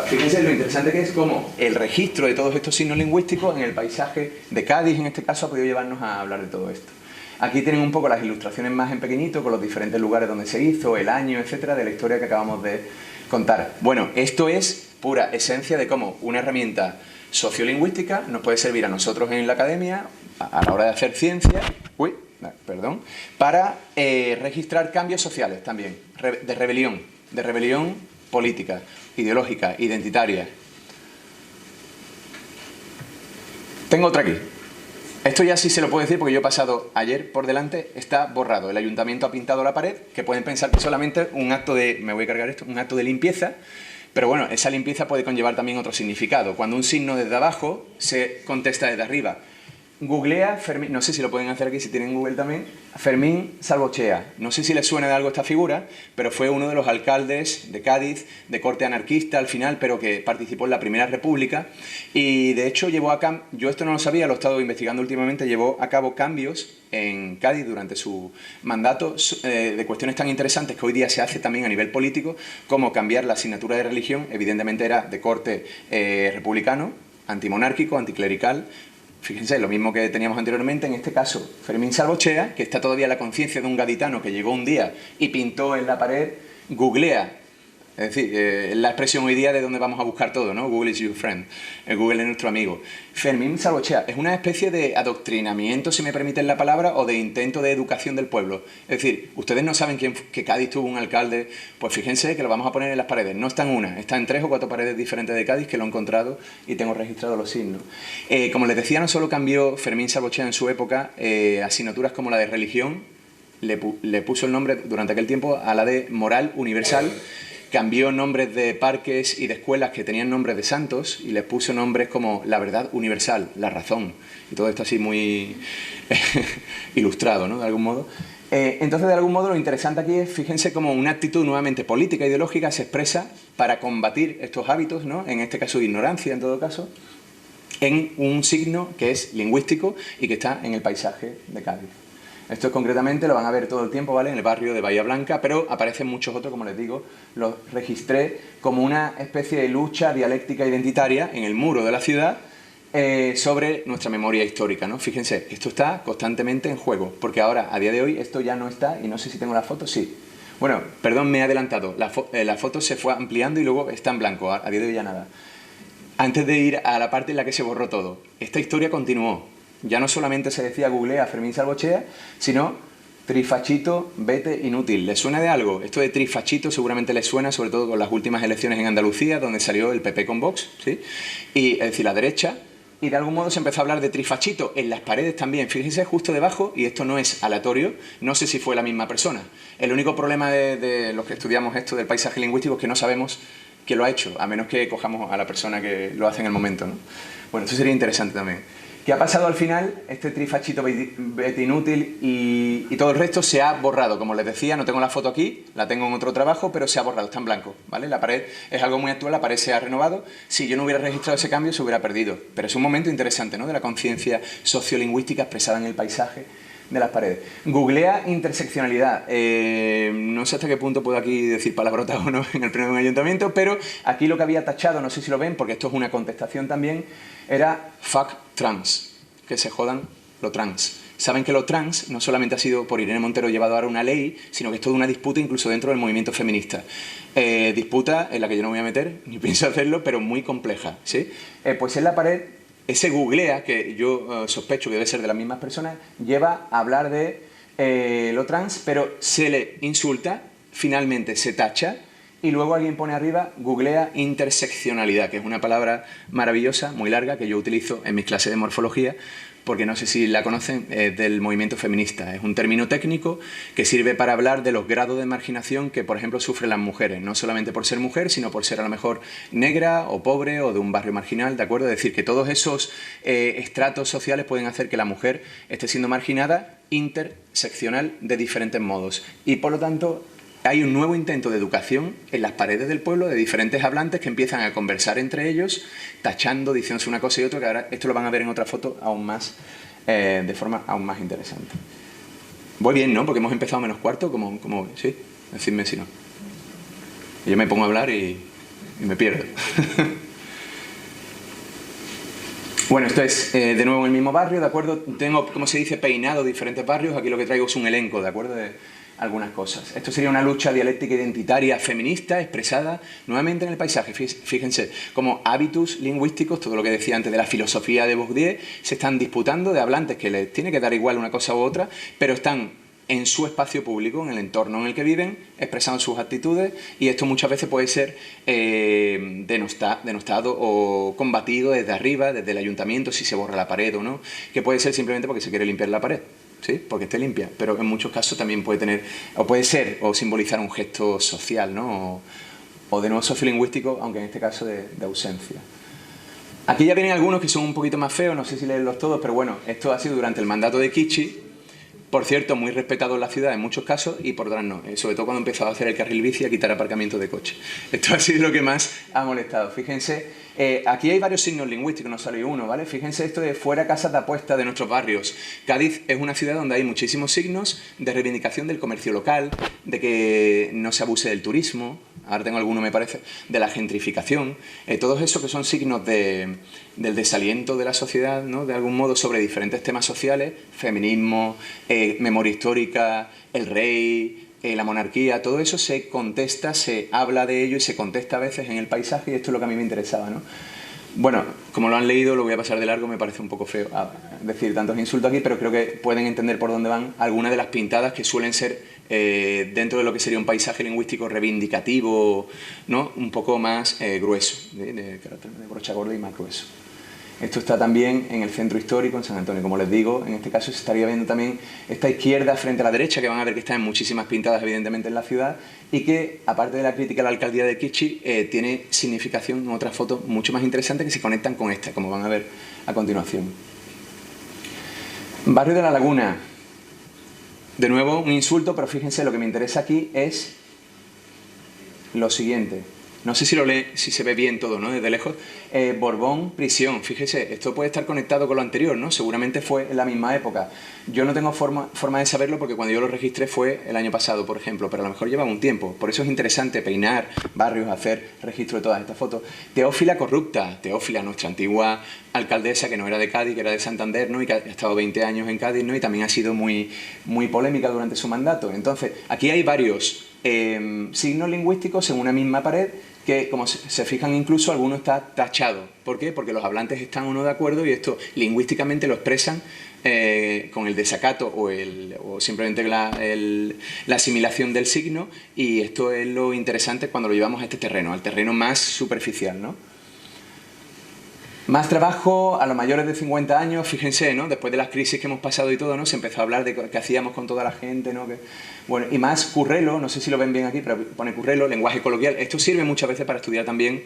Fíjense lo interesante que es cómo el registro de todos estos signos lingüísticos en el paisaje de Cádiz, en este caso, ha podido llevarnos a hablar de todo esto. Aquí tienen un poco las ilustraciones más en pequeñito, con los diferentes lugares donde se hizo, el año, etcétera, de la historia que acabamos de contar. Bueno, esto es pura esencia de cómo una herramienta sociolingüística nos puede servir a nosotros en la academia, a la hora de hacer ciencia, para registrar cambios sociales también, de rebelión política, ideológica, identitaria. Tengo otra aquí. Esto ya sí se lo puedo decir porque yo he pasado ayer por delante, está borrado. El ayuntamiento ha pintado la pared, que pueden pensar que solamente un acto de, me voy a cargar esto, un acto de limpieza, pero bueno, esa limpieza puede conllevar también otro significado. Cuando un signo desde abajo se contesta desde arriba. Googlea Fermín, no sé si lo pueden hacer aquí, si tienen Google también, Fermín Salvochea. No sé si les suena de algo esta figura, pero fue uno de los alcaldes de Cádiz, de corte anarquista al final, pero que participó en la Primera República. Y de hecho llevó a cabo, yo esto no lo sabía, lo he estado investigando últimamente, llevó a cabo cambios en Cádiz durante su mandato de cuestiones tan interesantes que hoy día se hace también a nivel político, como cambiar la asignatura de religión, evidentemente era de corte republicano, antimonárquico, anticlerical. Fíjense, lo mismo que teníamos anteriormente, en este caso Fermín Salvochea, que está todavía en la conciencia de un gaditano que llegó un día y pintó en la pared, googlea. Es decir, la expresión hoy día de donde vamos a buscar todo, ¿no? Google is your friend. El Google es nuestro amigo. Fermín Salvochea es una especie de adoctrinamiento, si me permiten la palabra, o de intento de educación del pueblo. Es decir, ustedes no saben que Cádiz tuvo un alcalde, pues fíjense que lo vamos a poner en las paredes. No está en una, está en 3 o 4 paredes diferentes de Cádiz que lo he encontrado y tengo registrados los signos. Como les decía, no solo cambió Fermín Salvochea en su época asignaturas como la de religión, le puso el nombre durante aquel tiempo a la de moral universal. Cambió nombres de parques y de escuelas que tenían nombres de santos y les puso nombres como la verdad universal, la razón. Y todo esto así muy ilustrado, ¿no? De algún modo. Entonces, de algún modo, lo interesante aquí es, fíjense, como una actitud nuevamente política, ideológica, se expresa para combatir estos hábitos, ¿no? En este caso, de ignorancia, en todo caso, en un signo que es lingüístico y que está en el paisaje de Cádiz. Esto concretamente lo van a ver todo el tiempo, ¿vale? En el barrio de Bahía Blanca, pero aparecen muchos otros, como les digo, los registré como una especie de lucha dialéctica identitaria en el muro de la ciudad sobre nuestra memoria histórica, ¿no? Fíjense, esto está constantemente en juego, porque ahora, a día de hoy, esto ya no está, y no sé si tengo la foto, sí. Bueno, perdón, me he adelantado, la foto se fue ampliando y luego está en blanco, a día de hoy ya nada. Antes de ir a la parte en la que se borró todo, esta historia continuó. Ya no solamente se decía googlea Fermín Salvochea, sino trifachito, vete inútil. ¿Les suena de algo? Esto de trifachito seguramente les suena, sobre todo con las últimas elecciones en Andalucía, donde salió el PP con Vox, ¿sí? Y, es decir, la derecha. Y de algún modo se empezó a hablar de trifachito en las paredes también. Fíjense, justo debajo, y esto no es aleatorio, no sé si fue la misma persona. El único problema de los que estudiamos esto del paisaje lingüístico es que no sabemos quién lo ha hecho, a menos que cojamos a la persona que lo hace en el momento, ¿no? Bueno, esto sería interesante también. ¿Qué ha pasado al final? Este trifachito, vete inútil y todo el resto se ha borrado. Como les decía, no tengo la foto aquí, la tengo en otro trabajo, pero se ha borrado, está en blanco, ¿vale? La pared es algo muy actual, la pared se ha renovado. Si yo no hubiera registrado ese cambio, se hubiera perdido. Pero es un momento interesante, ¿no? De la conciencia sociolingüística expresada en el paisaje de las paredes. Googlea interseccionalidad. No sé hasta qué punto puedo aquí decir palabrotas o no en el pleno de un ayuntamiento, pero aquí lo que había tachado, no sé si lo ven, porque esto es una contestación también, era fuck trans, que se jodan lo trans. Saben que lo trans no solamente ha sido por Irene Montero llevado ahora una ley, sino que es toda una disputa incluso dentro del movimiento feminista. Disputa en la que yo no me voy a meter, ni pienso hacerlo, pero muy compleja, ¿sí? Pues en la pared, ese googlea, que yo sospecho que debe ser de las mismas personas, lleva a hablar de lo trans, pero se le insulta, finalmente se tacha, y luego alguien pone arriba, googlea interseccionalidad, que es una palabra maravillosa, muy larga, que yo utilizo en mis clases de morfología, porque no sé si la conocen, del movimiento feminista. Es un término técnico que sirve para hablar de los grados de marginación que, por ejemplo, sufren las mujeres, no solamente por ser mujer, sino por ser a lo mejor negra o pobre o de un barrio marginal, ¿de acuerdo? Es decir, que todos esos estratos sociales pueden hacer que la mujer esté siendo marginada interseccional de diferentes modos. Y, por lo tanto, hay un nuevo intento de educación en las paredes del pueblo de diferentes hablantes que empiezan a conversar entre ellos, tachando, diciéndose una cosa y otra, que ahora esto lo van a ver en otra foto aún más, de forma aún más interesante. Voy bien, ¿no? Porque hemos empezado menos cuarto, como ¿sí? Decidme si no. Yo me pongo a hablar y me pierdo. Bueno, esto es de nuevo en el mismo barrio, ¿de acuerdo? Tengo, como se dice, peinado diferentes barrios. Aquí lo que traigo es un elenco, ¿de acuerdo? De algunas cosas. Esto sería una lucha dialéctica identitaria feminista expresada nuevamente en el paisaje. Fíjense, como hábitos lingüísticos, todo lo que decía antes de la filosofía de Bourdieu, se están disputando de hablantes que les tiene que dar igual una cosa u otra, pero están en su espacio público, en el entorno en el que viven, expresando sus actitudes, y esto muchas veces puede ser denostado o combatido desde arriba, desde el ayuntamiento, si se borra la pared o no, que puede ser simplemente porque se quiere limpiar la pared, ¿sí? Porque esté limpia, pero en muchos casos también puede tener, o puede ser, o simbolizar un gesto social, ¿no? O de nuevo sociolingüístico, aunque en este caso de ausencia. Aquí ya vienen algunos que son un poquito más feos, no sé si leerlos todos, pero bueno, esto ha sido durante el mandato de Kichi. Por cierto, muy respetado en la ciudad en muchos casos y por otras no. Sobre todo cuando empezó a hacer el carril bici y a quitar aparcamientos de coche. Esto ha sido lo que más ha molestado. Fíjense, aquí hay varios signos lingüísticos, no solo hay uno, ¿vale? Fíjense esto de fuera casas de apuesta de nuestros barrios. Cádiz es una ciudad donde hay muchísimos signos de reivindicación del comercio local, de que no se abuse del turismo, ahora tengo alguno me parece, de la gentrificación, todos esos que son signos del desaliento de la sociedad, ¿no? De algún modo sobre diferentes temas sociales, feminismo, memoria histórica, el rey, la monarquía, todo eso se contesta, se habla de ello y se contesta a veces en el paisaje, y esto es lo que a mí me interesaba, ¿no? Bueno, como lo han leído, lo voy a pasar de largo, me parece un poco feo decir tantos insultos aquí, pero creo que pueden entender por dónde van algunas de las pintadas que suelen ser dentro de lo que sería un paisaje lingüístico reivindicativo, ¿no? Un poco más grueso, de carácter de brocha gorda y más grueso. Esto está también en el centro histórico, en San Antonio. Como les digo, en este caso se estaría viendo también esta izquierda frente a la derecha, que van a ver que está en muchísimas pintadas, evidentemente, en la ciudad, y que, aparte de la crítica a la alcaldía de Kichi, tiene significación en otras fotos mucho más interesantes que se conectan con esta, como van a ver a continuación. Barrio de la Laguna. De nuevo, un insulto, pero fíjense, lo que me interesa aquí es lo siguiente. No sé si lo lee, si se ve bien todo, ¿no? Desde lejos. Borbón, prisión. Fíjese, esto puede estar conectado con lo anterior, ¿no? Seguramente fue en la misma época. Yo no tengo forma de saberlo porque cuando yo lo registré fue el año pasado, por ejemplo, pero a lo mejor lleva un tiempo. Por eso es interesante peinar barrios, hacer registro de todas estas fotos. Teófila corrupta. Teófila, nuestra antigua alcaldesa, que no era de Cádiz, que era de Santander, ¿no? Y que ha estado 20 años en Cádiz, ¿no? Y también ha sido muy polémica durante su mandato. Entonces, aquí hay varios signos lingüísticos en una misma pared que, como se fijan, incluso alguno está tachado. ¿Por qué? Porque los hablantes están o no de acuerdo y esto lingüísticamente lo expresan con el desacato o simplemente la asimilación del signo, y esto es lo interesante cuando lo llevamos a este terreno, al terreno más superficial, ¿no? Más trabajo a los mayores de 50 años, fíjense, ¿no? Después de las crisis que hemos pasado y todo, ¿no? Se empezó a hablar de qué hacíamos con toda la gente, ¿no? Bueno, y más currelo, no sé si lo ven bien aquí, pero pone currelo, lenguaje coloquial. Esto sirve muchas veces para estudiar también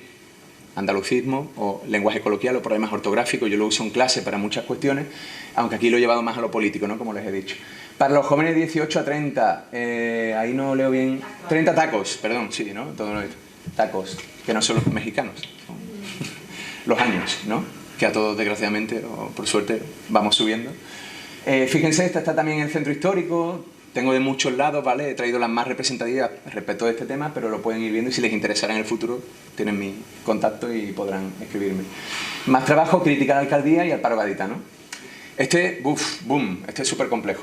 andalucismo o lenguaje coloquial o problemas ortográficos. Yo lo uso en clase para muchas cuestiones, aunque aquí lo he llevado más a lo político, ¿no? Como les he dicho. Para los jóvenes de 18 a 30, ahí no leo bien. 30 tacos, perdón, sí, ¿no? Todo lo tacos, que no son los mexicanos. Los años, ¿no? Que a todos, desgraciadamente, o por suerte, vamos subiendo. Fíjense, esta está también en el centro histórico. Tengo de muchos lados, ¿vale? He traído las más representativas respecto a este tema, pero lo pueden ir viendo y si les interesará en el futuro, tienen mi contacto y podrán escribirme. Más trabajo, crítica a la alcaldía y al paro gaditano. Este es súper complejo.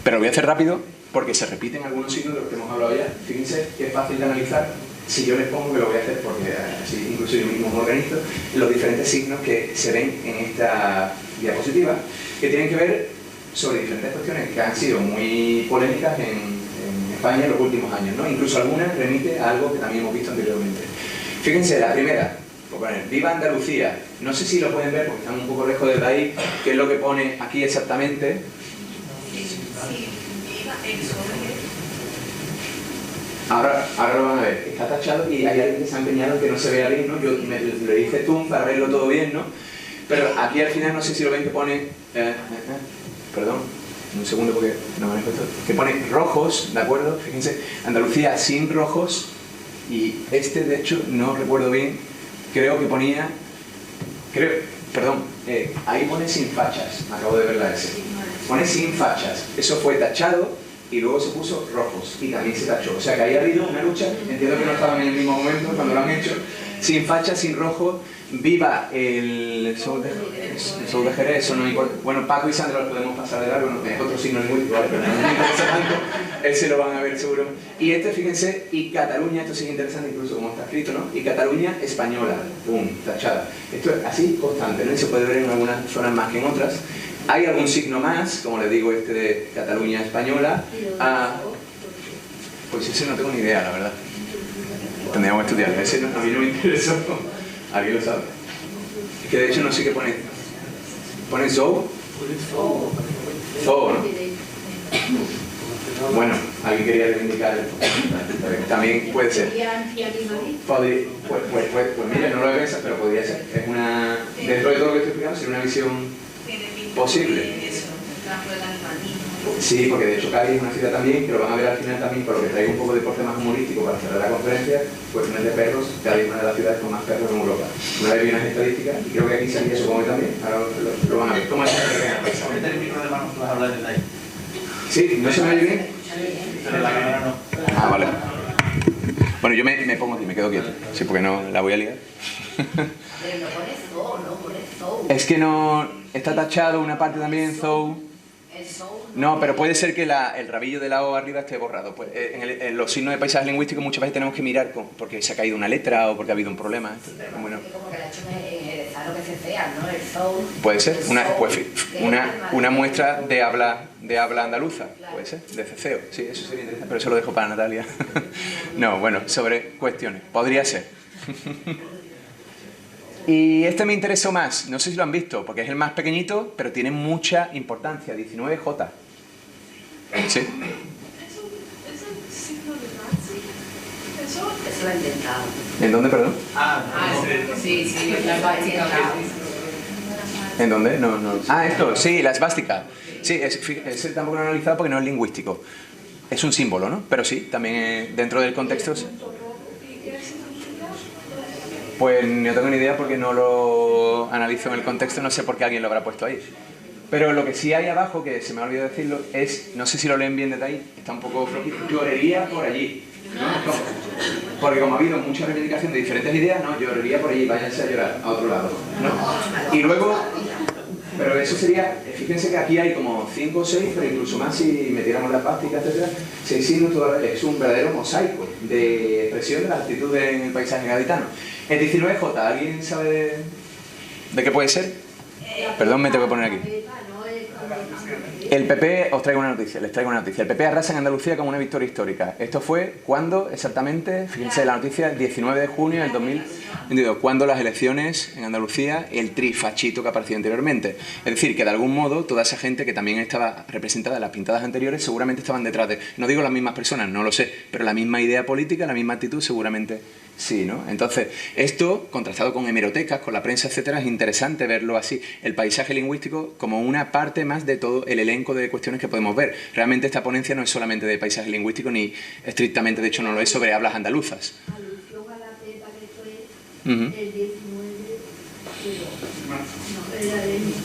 Pero lo voy a hacer rápido porque se repiten algunos signos de los que hemos hablado ya. Fíjense que es fácil de analizar. Si yo les pongo, que lo voy a hacer porque así incluso yo mismo me organizo, los diferentes signos que se ven en esta diapositiva, que tienen que ver sobre diferentes cuestiones que han sido muy polémicas en España en los últimos años, ¿no? Incluso algunas remite a algo que también hemos visto anteriormente. Fíjense, la primera, pues poner ¡Viva Andalucía! No sé si lo pueden ver porque están un poco lejos de ahí, qué es lo que pone aquí exactamente. Ahora lo van a ver, está tachado y hay alguien que se ha empeñado en que no se vea bien, ¿no? Yo le hice zoom para verlo todo bien, ¿no? Pero aquí al final no sé si lo ven que pone... perdón, un segundo porque no me manejo esto. Que pone rojos, ¿de acuerdo? Fíjense, Andalucía sin rojos, y este de hecho no recuerdo bien, creo que ponía... perdón, ahí pone sin fachas, acabo de ver la S. pone sin fachas. Eso fue tachado y luego se puso rojos y también se tachó. O sea que ahí ha habido una lucha, entiendo que no estaban en el mismo momento cuando lo han hecho, sin fachas, sin rojo, viva el sol de Jerez, eso no importa. Bueno, Paco y Sandra los podemos pasar de largo, no, es otro signo lingüístico, ¿vale? Pero no me interesa tanto, ese lo van a ver seguro. Y este, fíjense, y Cataluña, esto sí es interesante incluso como está escrito, ¿no? Y Cataluña española, pum, tachada. Esto es así constante, ¿no? Y se puede ver en algunas zonas más que en otras. Hay algún signo más, como les digo, este de Cataluña española. Pues ese no tengo ni idea, la verdad. Tendríamos que estudiar. Ese a mí no me interesó. ¿Alguien lo sabe? Es que de hecho no sé qué pone. ¿Pone Zou? Zou, ¿no? Bueno, alguien quería reivindicar esto. También puede ser. Pues mira, no lo he pensado, pero podría ser. Es una. Dentro de todo lo que estoy explicando, sería una visión posible. Sí, porque de hecho Cádiz es una ciudad también, que lo van a ver al final también, por lo que traigo un poco de porte más humorístico para cerrar la conferencia, cuestiones de perros. Cádiz es una de las ciudades con más perros en Europa. Una vez vi unas estadísticas, y creo que aquí salía, supongo que también, ahora lo van a ver. ¿Cómo es que Mete el micro de mano que vas a hablar desde ahí. Sí, ¿no se me oye bien? Pero la cámara no. Ah, vale. Bueno, yo me pongo aquí, me quedo quieto. Sí, porque no la voy a liar. Es que no... Está tachado una parte también, Zou. No, pero puede ser que el rabillo de la O arriba esté borrado. Pues, en los signos de paisaje lingüístico muchas veces tenemos que mirar porque se ha caído una letra o porque ha habido un problema. Bueno. Puede ser, una muestra de habla andaluza, puede ser, de ceceo. Sí, eso sería interesante, pero eso lo dejo para Natalia. No, bueno, sobre cuestiones. Podría ser. Y este me interesó más, no sé si lo han visto, porque es el más pequeñito, pero tiene mucha importancia, 19J. ¿Sí? ¿Es un signo de Nazi? Eso lo ha inventado. ¿En dónde, perdón? Sí, la esvástica. ¿En dónde? No. Ah, esto, sí, la esvástica. Sí, ese tampoco lo he analizado porque no es lingüístico. Es un símbolo, ¿no? Pero sí, también dentro del contexto... Pues no tengo ni idea porque no lo analizo en el contexto, no sé por qué alguien lo habrá puesto ahí. Pero lo que sí hay abajo, que se me ha olvidado decirlo, es, no sé si lo leen bien desde ahí, está un poco flojito, llorería por allí. ¿No? Porque como ha habido mucha reivindicación de diferentes ideas, no, llorería por allí, váyanse a llorar a otro lado. ¿No? Y luego, pero eso sería, fíjense que aquí hay como 5 o 6, pero incluso más si metiéramos la plástica, etc. 6 signos, es un verdadero mosaico de expresión de la actitud en el paisaje gaditano. El 19J, ¿alguien sabe de qué puede ser? Perdón, me tengo que poner aquí. El PP, os traigo una noticia, les traigo una noticia. El PP arrasa en Andalucía como una victoria histórica. Esto fue cuando, exactamente, fíjense la noticia, el 19 de junio del 2022, cuando las elecciones en Andalucía, el trifachito que aparecía anteriormente. Es decir, que de algún modo toda esa gente que también estaba representada en las pintadas anteriores seguramente estaban detrás de, no digo las mismas personas, no lo sé, pero la misma idea política, la misma actitud seguramente sí, ¿no? Entonces, esto, contrastado con hemerotecas, con la prensa, etcétera, es interesante verlo así. El paisaje lingüístico como una parte más de todo el elenco de cuestiones que podemos ver. Realmente esta ponencia no es solamente de paisaje lingüístico, ni estrictamente, de hecho no lo es, sobre hablas andaluzas. Alusión a la pepa que esto es el 19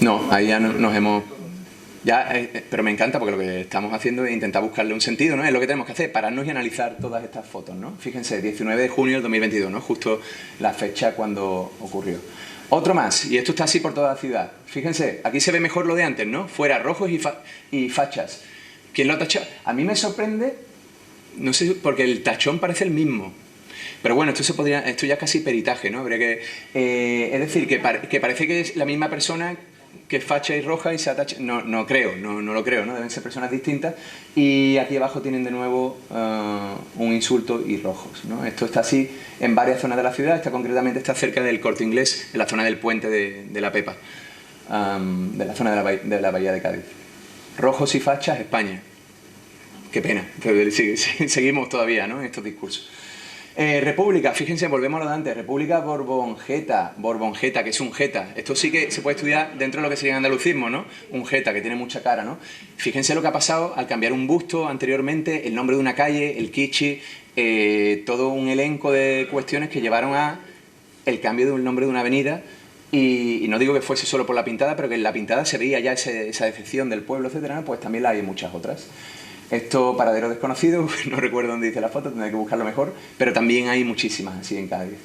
No, ahí ya nos hemos... Ya, pero me encanta porque lo que estamos haciendo es intentar buscarle un sentido, ¿no? Es lo que tenemos que hacer, pararnos y analizar todas estas fotos, ¿no? Fíjense, 19 de junio del 2022, ¿no? Justo la fecha cuando ocurrió. Otro más, y esto está así por toda la ciudad. Fíjense, aquí se ve mejor lo de antes, ¿no? Fuera rojos y fachas. ¿Quién lo ha tachado? A mí me sorprende, no sé, porque el tachón parece el mismo. Pero bueno, esto ya es casi peritaje, ¿no? Habría que, es decir, que parece que es la misma persona que facha y roja y se atacha. No lo creo, ¿no? Deben ser personas distintas. Y aquí abajo tienen de nuevo un insulto y rojos, ¿no? Esto está así en varias zonas de la ciudad, concretamente está cerca del Corte Inglés, en la zona del puente de la Pepa, de la zona de la bahía de Cádiz. Rojos y fachas, España. Qué pena, pero seguimos todavía, ¿no? En estos discursos. República, fíjense, volvemos a lo de antes, República Borbón-Jeta, que es un jeta. Esto sí que se puede estudiar dentro de lo que sería andalucismo, ¿no? Un jeta que tiene mucha cara, ¿no? Fíjense lo que ha pasado al cambiar un busto anteriormente, el nombre de una calle, el kichi, todo un elenco de cuestiones que llevaron a el cambio de un nombre de una avenida Y no digo que fuese solo por la pintada, pero que en la pintada se veía ya esa decepción del pueblo, etcétera, pues también la hay en muchas otras. Esto, Paradero Desconocido, no recuerdo dónde dice la foto, tendré que buscarlo mejor, pero también hay muchísimas así en Cádiz.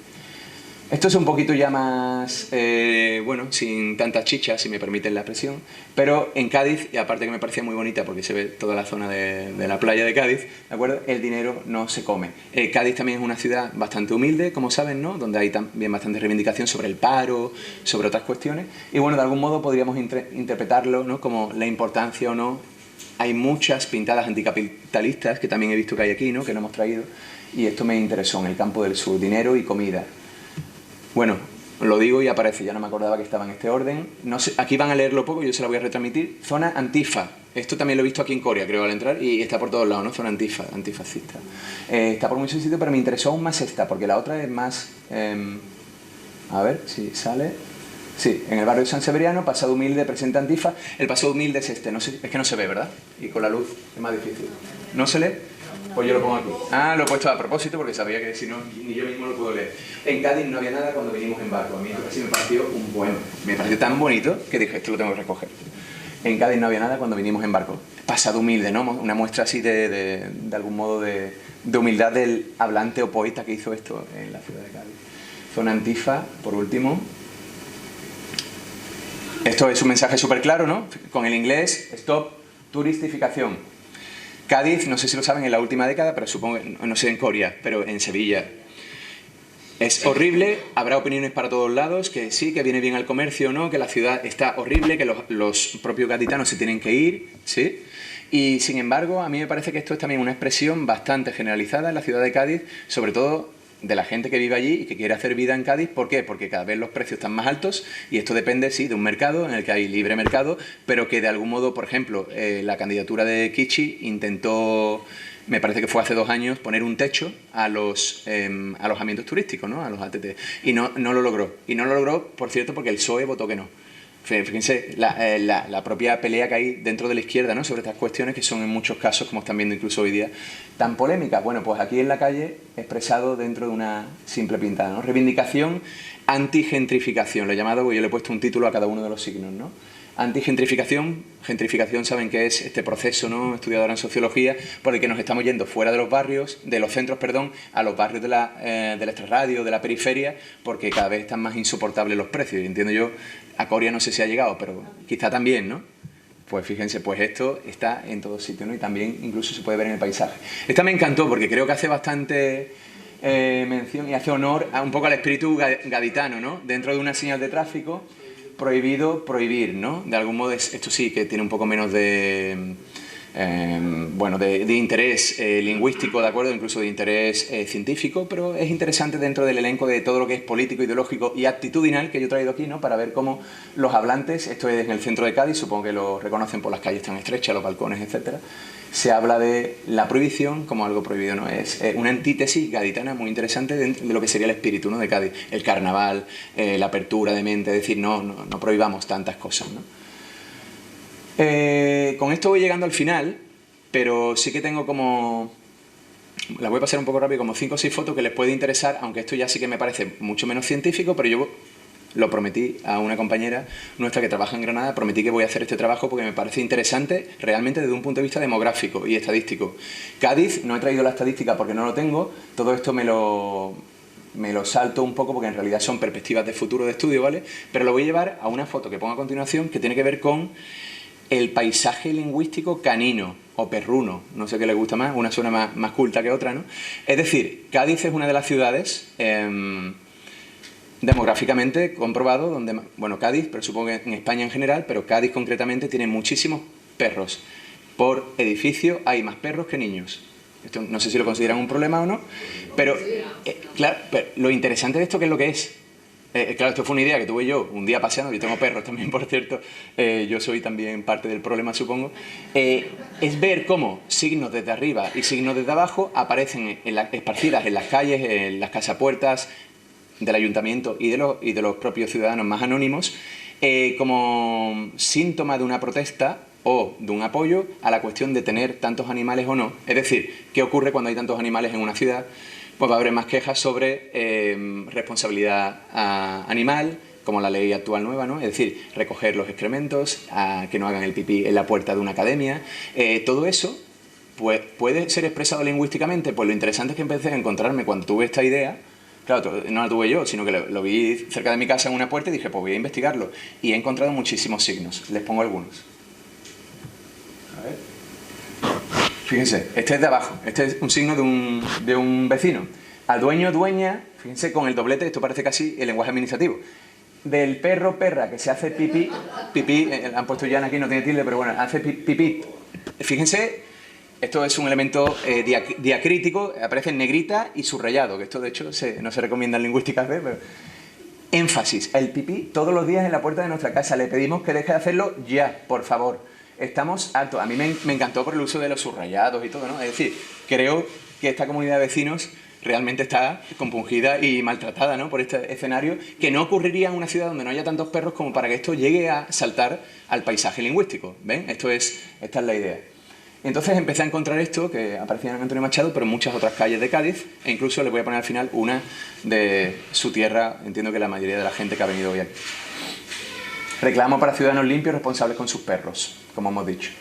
Esto es un poquito ya más, bueno, sin tanta chicha, si me permiten la expresión, pero en Cádiz, y aparte que me parecía muy bonita porque se ve toda la zona de la playa de Cádiz, ¿de acuerdo? El dinero no se come. Cádiz también es una ciudad bastante humilde, como saben, ¿no? Donde hay también bastante reivindicación sobre el paro, sobre otras cuestiones, y bueno, de algún modo podríamos interpretarlo, ¿no? Como la importancia o no. Hay muchas pintadas anticapitalistas que también he visto que hay aquí, ¿no? Que no hemos traído, y esto me interesó en el campo del sur, dinero y comida. Bueno, lo digo y aparece, ya no me acordaba que estaba en este orden. No sé, aquí van a leerlo poco, yo se la voy a retransmitir. Zona Antifa. Esto también lo he visto aquí en Corea, creo, al entrar, y está por todos lados, ¿no? Zona Antifa, antifascista. Está por muchos sitios, pero me interesó aún más esta, porque la otra es más... a ver si sale... Sí, en el barrio de San Severiano, Pasado Humilde presenta Antifa. El Pasado Humilde es este, no sé, es que no se ve, ¿verdad? Y con la luz es más difícil. ¿No se lee? Pues yo lo pongo aquí. Ah, lo he puesto a propósito porque sabía que si no, ni yo mismo lo puedo leer. En Cádiz no había nada cuando vinimos en barco. A mí esto casi me pareció un poema. Me pareció tan bonito que dije, esto lo tengo que recoger. En Cádiz no había nada cuando vinimos en barco. Pasado humilde, ¿no? Una muestra así de algún modo de humildad del hablante o poeta que hizo esto en la ciudad de Cádiz. Zona Antifa, por último. Esto es un mensaje súper claro, ¿no? Con el inglés, stop, turistificación. Cádiz, no sé si lo saben, en la última década, pero supongo que, no sé en Corea, pero en Sevilla. Es horrible, habrá opiniones para todos lados, que sí, que viene bien al comercio, ¿no? Que la ciudad está horrible, que los propios gaditanos se tienen que ir, ¿sí? Y sin embargo, a mí me parece que esto es también una expresión bastante generalizada en la ciudad de Cádiz, sobre todo de la gente que vive allí y que quiere hacer vida en Cádiz. ¿Por qué? Porque cada vez los precios están más altos y esto depende, sí, de un mercado en el que hay libre mercado, pero que de algún modo, por ejemplo, la candidatura de Kichi intentó, me parece que fue hace 2 años, poner un techo a los alojamientos turísticos, ¿no? A los ATT. Y no lo logró. Y no lo logró, por cierto, porque el PSOE votó que no. Fíjense la propia pelea que hay dentro de la izquierda, ¿no? Sobre estas cuestiones que son en muchos casos, como están viendo incluso hoy día, tan polémicas. Bueno, pues aquí en la calle, expresado dentro de una simple pintada, ¿no? Reivindicación antigentrificación, lo he llamado, porque yo le he puesto un título a cada uno de los signos, ¿no? Antigentrificación, gentrificación saben que es este proceso, ¿no? Estudiado ahora en sociología, por el que nos estamos yendo fuera de los barrios, de los centros, perdón, a los barrios del extrarradio, de la periferia, porque cada vez están más insoportables los precios. Y entiendo yo, a Corea no sé si ha llegado, pero quizá también, ¿no? Pues fíjense, pues esto está en todos sitios, ¿no? Y también incluso se puede ver en el paisaje. Esta me encantó porque creo que hace bastante mención y hace honor a un poco al espíritu gaditano, ¿no? Dentro de una señal de tráfico, prohibido prohibir, ¿no? De algún modo esto sí que tiene un poco menos de... bueno, de interés lingüístico, ¿de acuerdo? Incluso de interés científico, pero es interesante dentro del elenco de todo lo que es político, ideológico y actitudinal que yo he traído aquí, ¿no? Para ver cómo los hablantes, esto es en el centro de Cádiz, supongo que lo reconocen por las calles tan estrechas, los balcones, etcétera. Se habla de la prohibición como algo prohibido, ¿no? Es una antítesis gaditana muy interesante de lo que sería el espíritu, ¿no? De Cádiz, el carnaval, la apertura de mente, es decir, no prohibamos tantas cosas, ¿no? Con esto voy llegando al final, pero sí que tengo como... las voy a pasar un poco rápido, como 5 o 6 fotos que les puede interesar, aunque esto ya sí que me parece mucho menos científico, pero yo lo prometí a una compañera nuestra que trabaja en Granada, prometí que voy a hacer este trabajo porque me parece interesante realmente desde un punto de vista demográfico y estadístico. Cádiz, no he traído la estadística porque no lo tengo, todo esto me lo salto un poco porque en realidad son perspectivas de futuro de estudio, ¿vale? Pero lo voy a llevar a una foto que pongo a continuación que tiene que ver con el paisaje lingüístico canino o perruno, no sé qué le gusta más, una suena más culta que otra, ¿no? Es decir, Cádiz es una de las ciudades demográficamente comprobado donde, bueno, Cádiz, pero supongo que en España en general, pero Cádiz concretamente tiene muchísimos perros. Por edificio hay más perros que niños. Esto no sé si lo consideran un problema o no, pero, claro, pero lo interesante de esto, ¿qué es lo que es? Claro, esto fue una idea que tuve yo un día paseando, yo tengo perros también, por cierto, yo soy también parte del problema, supongo, es ver cómo signos desde arriba y signos desde abajo aparecen esparcidas en las calles, en las casapuertas del ayuntamiento y de los propios ciudadanos más anónimos, como síntoma de una protesta o de un apoyo a la cuestión de tener tantos animales o no. Es decir, ¿qué ocurre cuando hay tantos animales en una ciudad? Pues va a haber más quejas sobre responsabilidad animal, como la ley actual nueva, ¿no? Es decir, recoger los excrementos, que no hagan el pipí en la puerta de una academia. Todo eso pues, puede ser expresado lingüísticamente. Pues lo interesante es que empecé a encontrarme cuando tuve esta idea. Claro, no la tuve yo, sino que lo vi cerca de mi casa en una puerta y dije, pues voy a investigarlo. Y he encontrado muchísimos signos. Les pongo algunos. A ver. Fíjense, este es de abajo. Este es un signo de un vecino. Al dueño, dueña, fíjense, con el doblete, esto parece casi el lenguaje administrativo. Del perro, perra, que se hace pipí, pipí, han puesto ya aquí, no tiene tilde, pero bueno, hace pipí. Fíjense, esto es un elemento diacrítico, aparece en negrita y subrayado, que esto de hecho no se recomienda en lingüística, pero... Énfasis, el pipí todos los días en la puerta de nuestra casa, le pedimos que deje de hacerlo ya, por favor. Estamos hartos. A mí me encantó por el uso de los subrayados y todo, ¿no? Es decir, creo que esta comunidad de vecinos realmente está compungida y maltratada, ¿no? Por este escenario, que no ocurriría en una ciudad donde no haya tantos perros como para que esto llegue a saltar al paisaje lingüístico. ¿Ven? Esta es la idea. Entonces empecé a encontrar esto, que aparecía en Antonio Machado, pero en muchas otras calles de Cádiz, e incluso le voy a poner al final una de su tierra, entiendo que la mayoría de la gente que ha venido hoy aquí. Reclamo para ciudadanos limpios responsables con sus perros, como hemos dicho.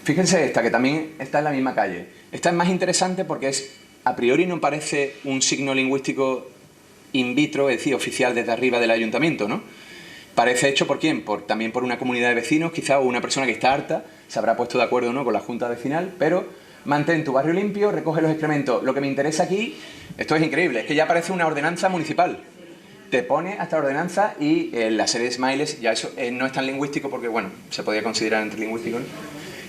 Fíjense esta, que también está en la misma calle. Esta es más interesante porque a priori no parece un signo lingüístico in vitro, es decir, oficial desde arriba del ayuntamiento, ¿no? Parece hecho por quién, también por una comunidad de vecinos, quizá, o una persona que está harta, se habrá puesto de acuerdo, ¿no?, con la junta vecinal, pero mantén tu barrio limpio, recoge los excrementos. Lo que me interesa aquí, esto es increíble, es que ya parece una ordenanza municipal. Te pone hasta ordenanza y la serie de smiles, ya eso no es tan lingüístico porque, bueno, se podría considerar entre lingüístico, ¿no?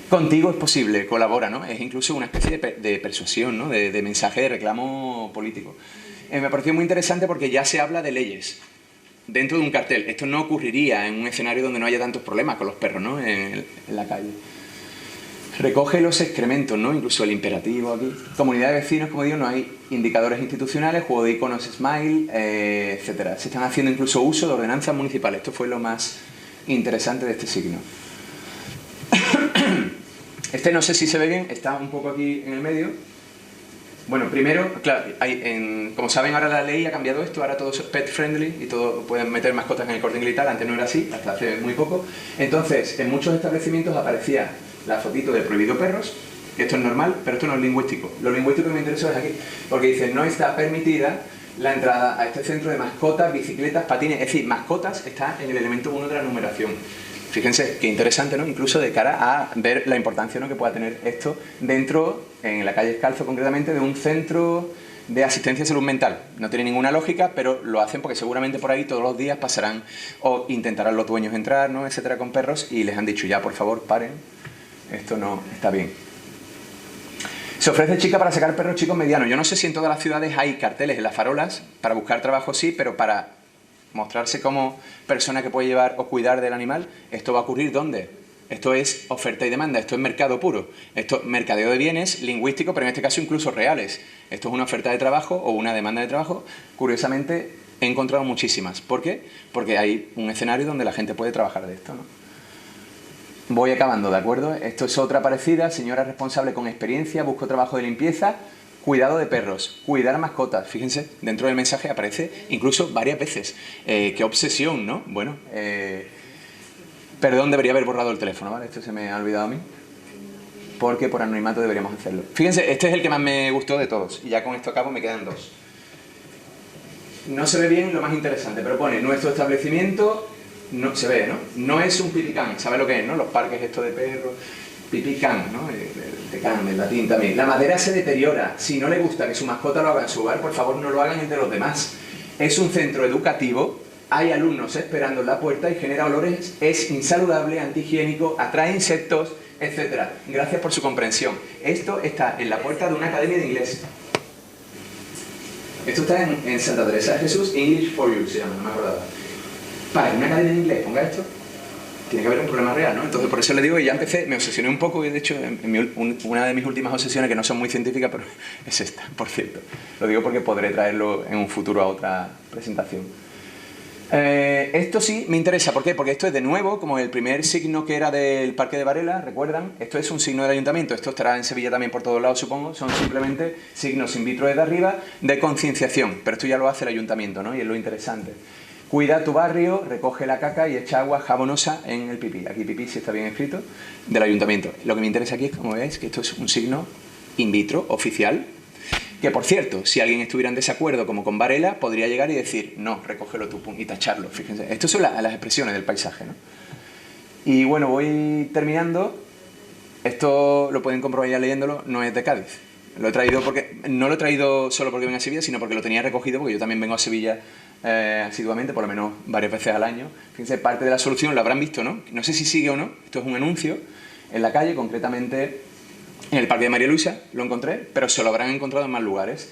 Contigo es posible, colabora, ¿no? Es incluso una especie de persuasión, ¿no? De mensaje de reclamo político. Me pareció muy interesante porque ya se habla de leyes dentro de un cartel. Esto no ocurriría en un escenario donde no haya tantos problemas con los perros, ¿no? En la calle. Recoge los excrementos, ¿no? Incluso el imperativo aquí. Comunidad de vecinos, como digo, no hay indicadores institucionales, juego de iconos smile, etc. Se están haciendo incluso uso de ordenanzas municipales. Esto fue lo más interesante de este signo. Este no sé si se ve bien, está un poco aquí en el medio. Bueno, primero, claro, como saben ahora la ley ha cambiado esto, ahora todo es pet friendly y todo pueden meter mascotas en el Corte Inglés y tal, antes no era así, hasta hace muy poco. Entonces, en muchos establecimientos aparecía la fotito de prohibido perros, esto es normal, pero esto no es lingüístico. Lo lingüístico que me interesa es aquí, porque dice, no está permitida la entrada a este centro de mascotas, bicicletas, patines, es decir, mascotas está en el elemento 1 de la numeración. Fíjense, qué interesante, ¿no? Incluso de cara a ver la importancia, ¿no?, que pueda tener esto dentro, en la calle Escalzo concretamente, de un centro de asistencia a salud mental. No tiene ninguna lógica, pero lo hacen porque seguramente por ahí todos los días pasarán o intentarán los dueños entrar, ¿no?, etcétera, con perros, y les han dicho, ya, por favor, paren, esto no está bien. Se ofrece chica para sacar perros chicos medianos. Yo no sé si en todas las ciudades hay carteles en las farolas, para buscar trabajo sí, pero para mostrarse como persona que puede llevar o cuidar del animal, ¿esto va a ocurrir dónde? Esto es oferta y demanda, esto es mercado puro. Esto es mercadeo de bienes, lingüístico, pero en este caso incluso reales. Esto es una oferta de trabajo o una demanda de trabajo. Curiosamente, he encontrado muchísimas. ¿Por qué? Porque hay un escenario donde la gente puede trabajar de esto, ¿no? Voy acabando, ¿de acuerdo? Esto es otra parecida, señora responsable con experiencia, busco trabajo de limpieza, cuidado de perros, cuidar mascotas. Fíjense, dentro del mensaje aparece incluso varias veces. ¡Qué obsesión!, ¿no? Bueno, perdón, debería haber borrado el teléfono, ¿vale? Esto se me ha olvidado a mí. Porque por anonimato deberíamos hacerlo. Fíjense, este es el que más me gustó de todos. Y ya con esto acabo, me quedan dos. No se ve bien lo más interesante, pero pone nuestro establecimiento, no se ve, ¿no? No es un pipicán, ¿sabe lo que es, no? Los parques estos de perros, pipicán, ¿no? De can, en latín también. La madera se deteriora. Si no le gusta que su mascota lo haga en su hogar, por favor no lo hagan entre los demás. Es un centro educativo, hay alumnos esperando en la puerta y genera olores, es insaludable, antihigiénico, atrae insectos, etc. Gracias por su comprensión. Esto está en la puerta de una academia de inglés. Esto está en Santa Teresa de Jesús, English for You se llama, no me acordaba. Para una academia de inglés, ponga esto, tiene que haber un problema real, ¿no? Entonces por eso le digo que ya empecé, me obsesioné un poco y de hecho una de mis últimas obsesiones, que no son muy científicas, pero es esta, por cierto. Lo digo porque podré traerlo en un futuro a otra presentación. Esto sí me interesa, ¿por qué? Porque esto es de nuevo, como el primer signo que era del Parque de Varela, ¿recuerdan? Esto es un signo del ayuntamiento, esto estará en Sevilla también por todos lados, supongo, son simplemente signos in vitro desde arriba de concienciación, pero esto ya lo hace el ayuntamiento, ¿no? Y es lo interesante. cuida tu barrio, recoge la caca y echa agua jabonosa en el pipí. Aquí pipí sí está bien escrito, del ayuntamiento. Lo que me interesa aquí es, como veis, que esto es un signo in vitro, oficial, que por cierto, si alguien estuviera en desacuerdo como con Varela, podría llegar y decir, no, recógelo tú y tacharlo. Fíjense, estas son las expresiones del paisaje, ¿no? Y bueno, voy terminando. Esto lo pueden comprobar ya leyéndolo, no es de Cádiz. Lo he traído porque, no lo he traído solo porque vengo a Sevilla, sino porque lo tenía recogido, porque yo también vengo a Sevilla asiduamente, por lo menos varias veces al año. Fíjense, parte de la solución lo habrán visto, ¿no? No sé si sigue o no. Esto es un anuncio en la calle, concretamente en el Parque de María Luisa, lo encontré, pero se lo habrán encontrado en más lugares.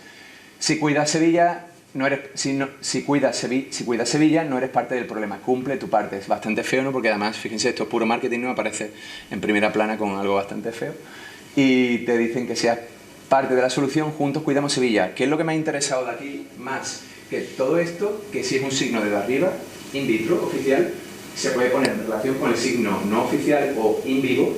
Si cuidas Sevilla, no eres, si cuidas Sevilla, no eres parte del problema. Cumple tu parte. Es bastante feo, ¿no? Porque además, fíjense, esto es puro marketing, ¿no? Aparece en primera plana con algo bastante feo. Y te dicen que seas parte de la solución, juntos cuidamos Sevilla. ¿Qué es lo que me ha interesado de aquí más? Que todo esto, que si es un signo de arriba, in vitro, oficial, se puede poner en relación con el signo no oficial o in vivo,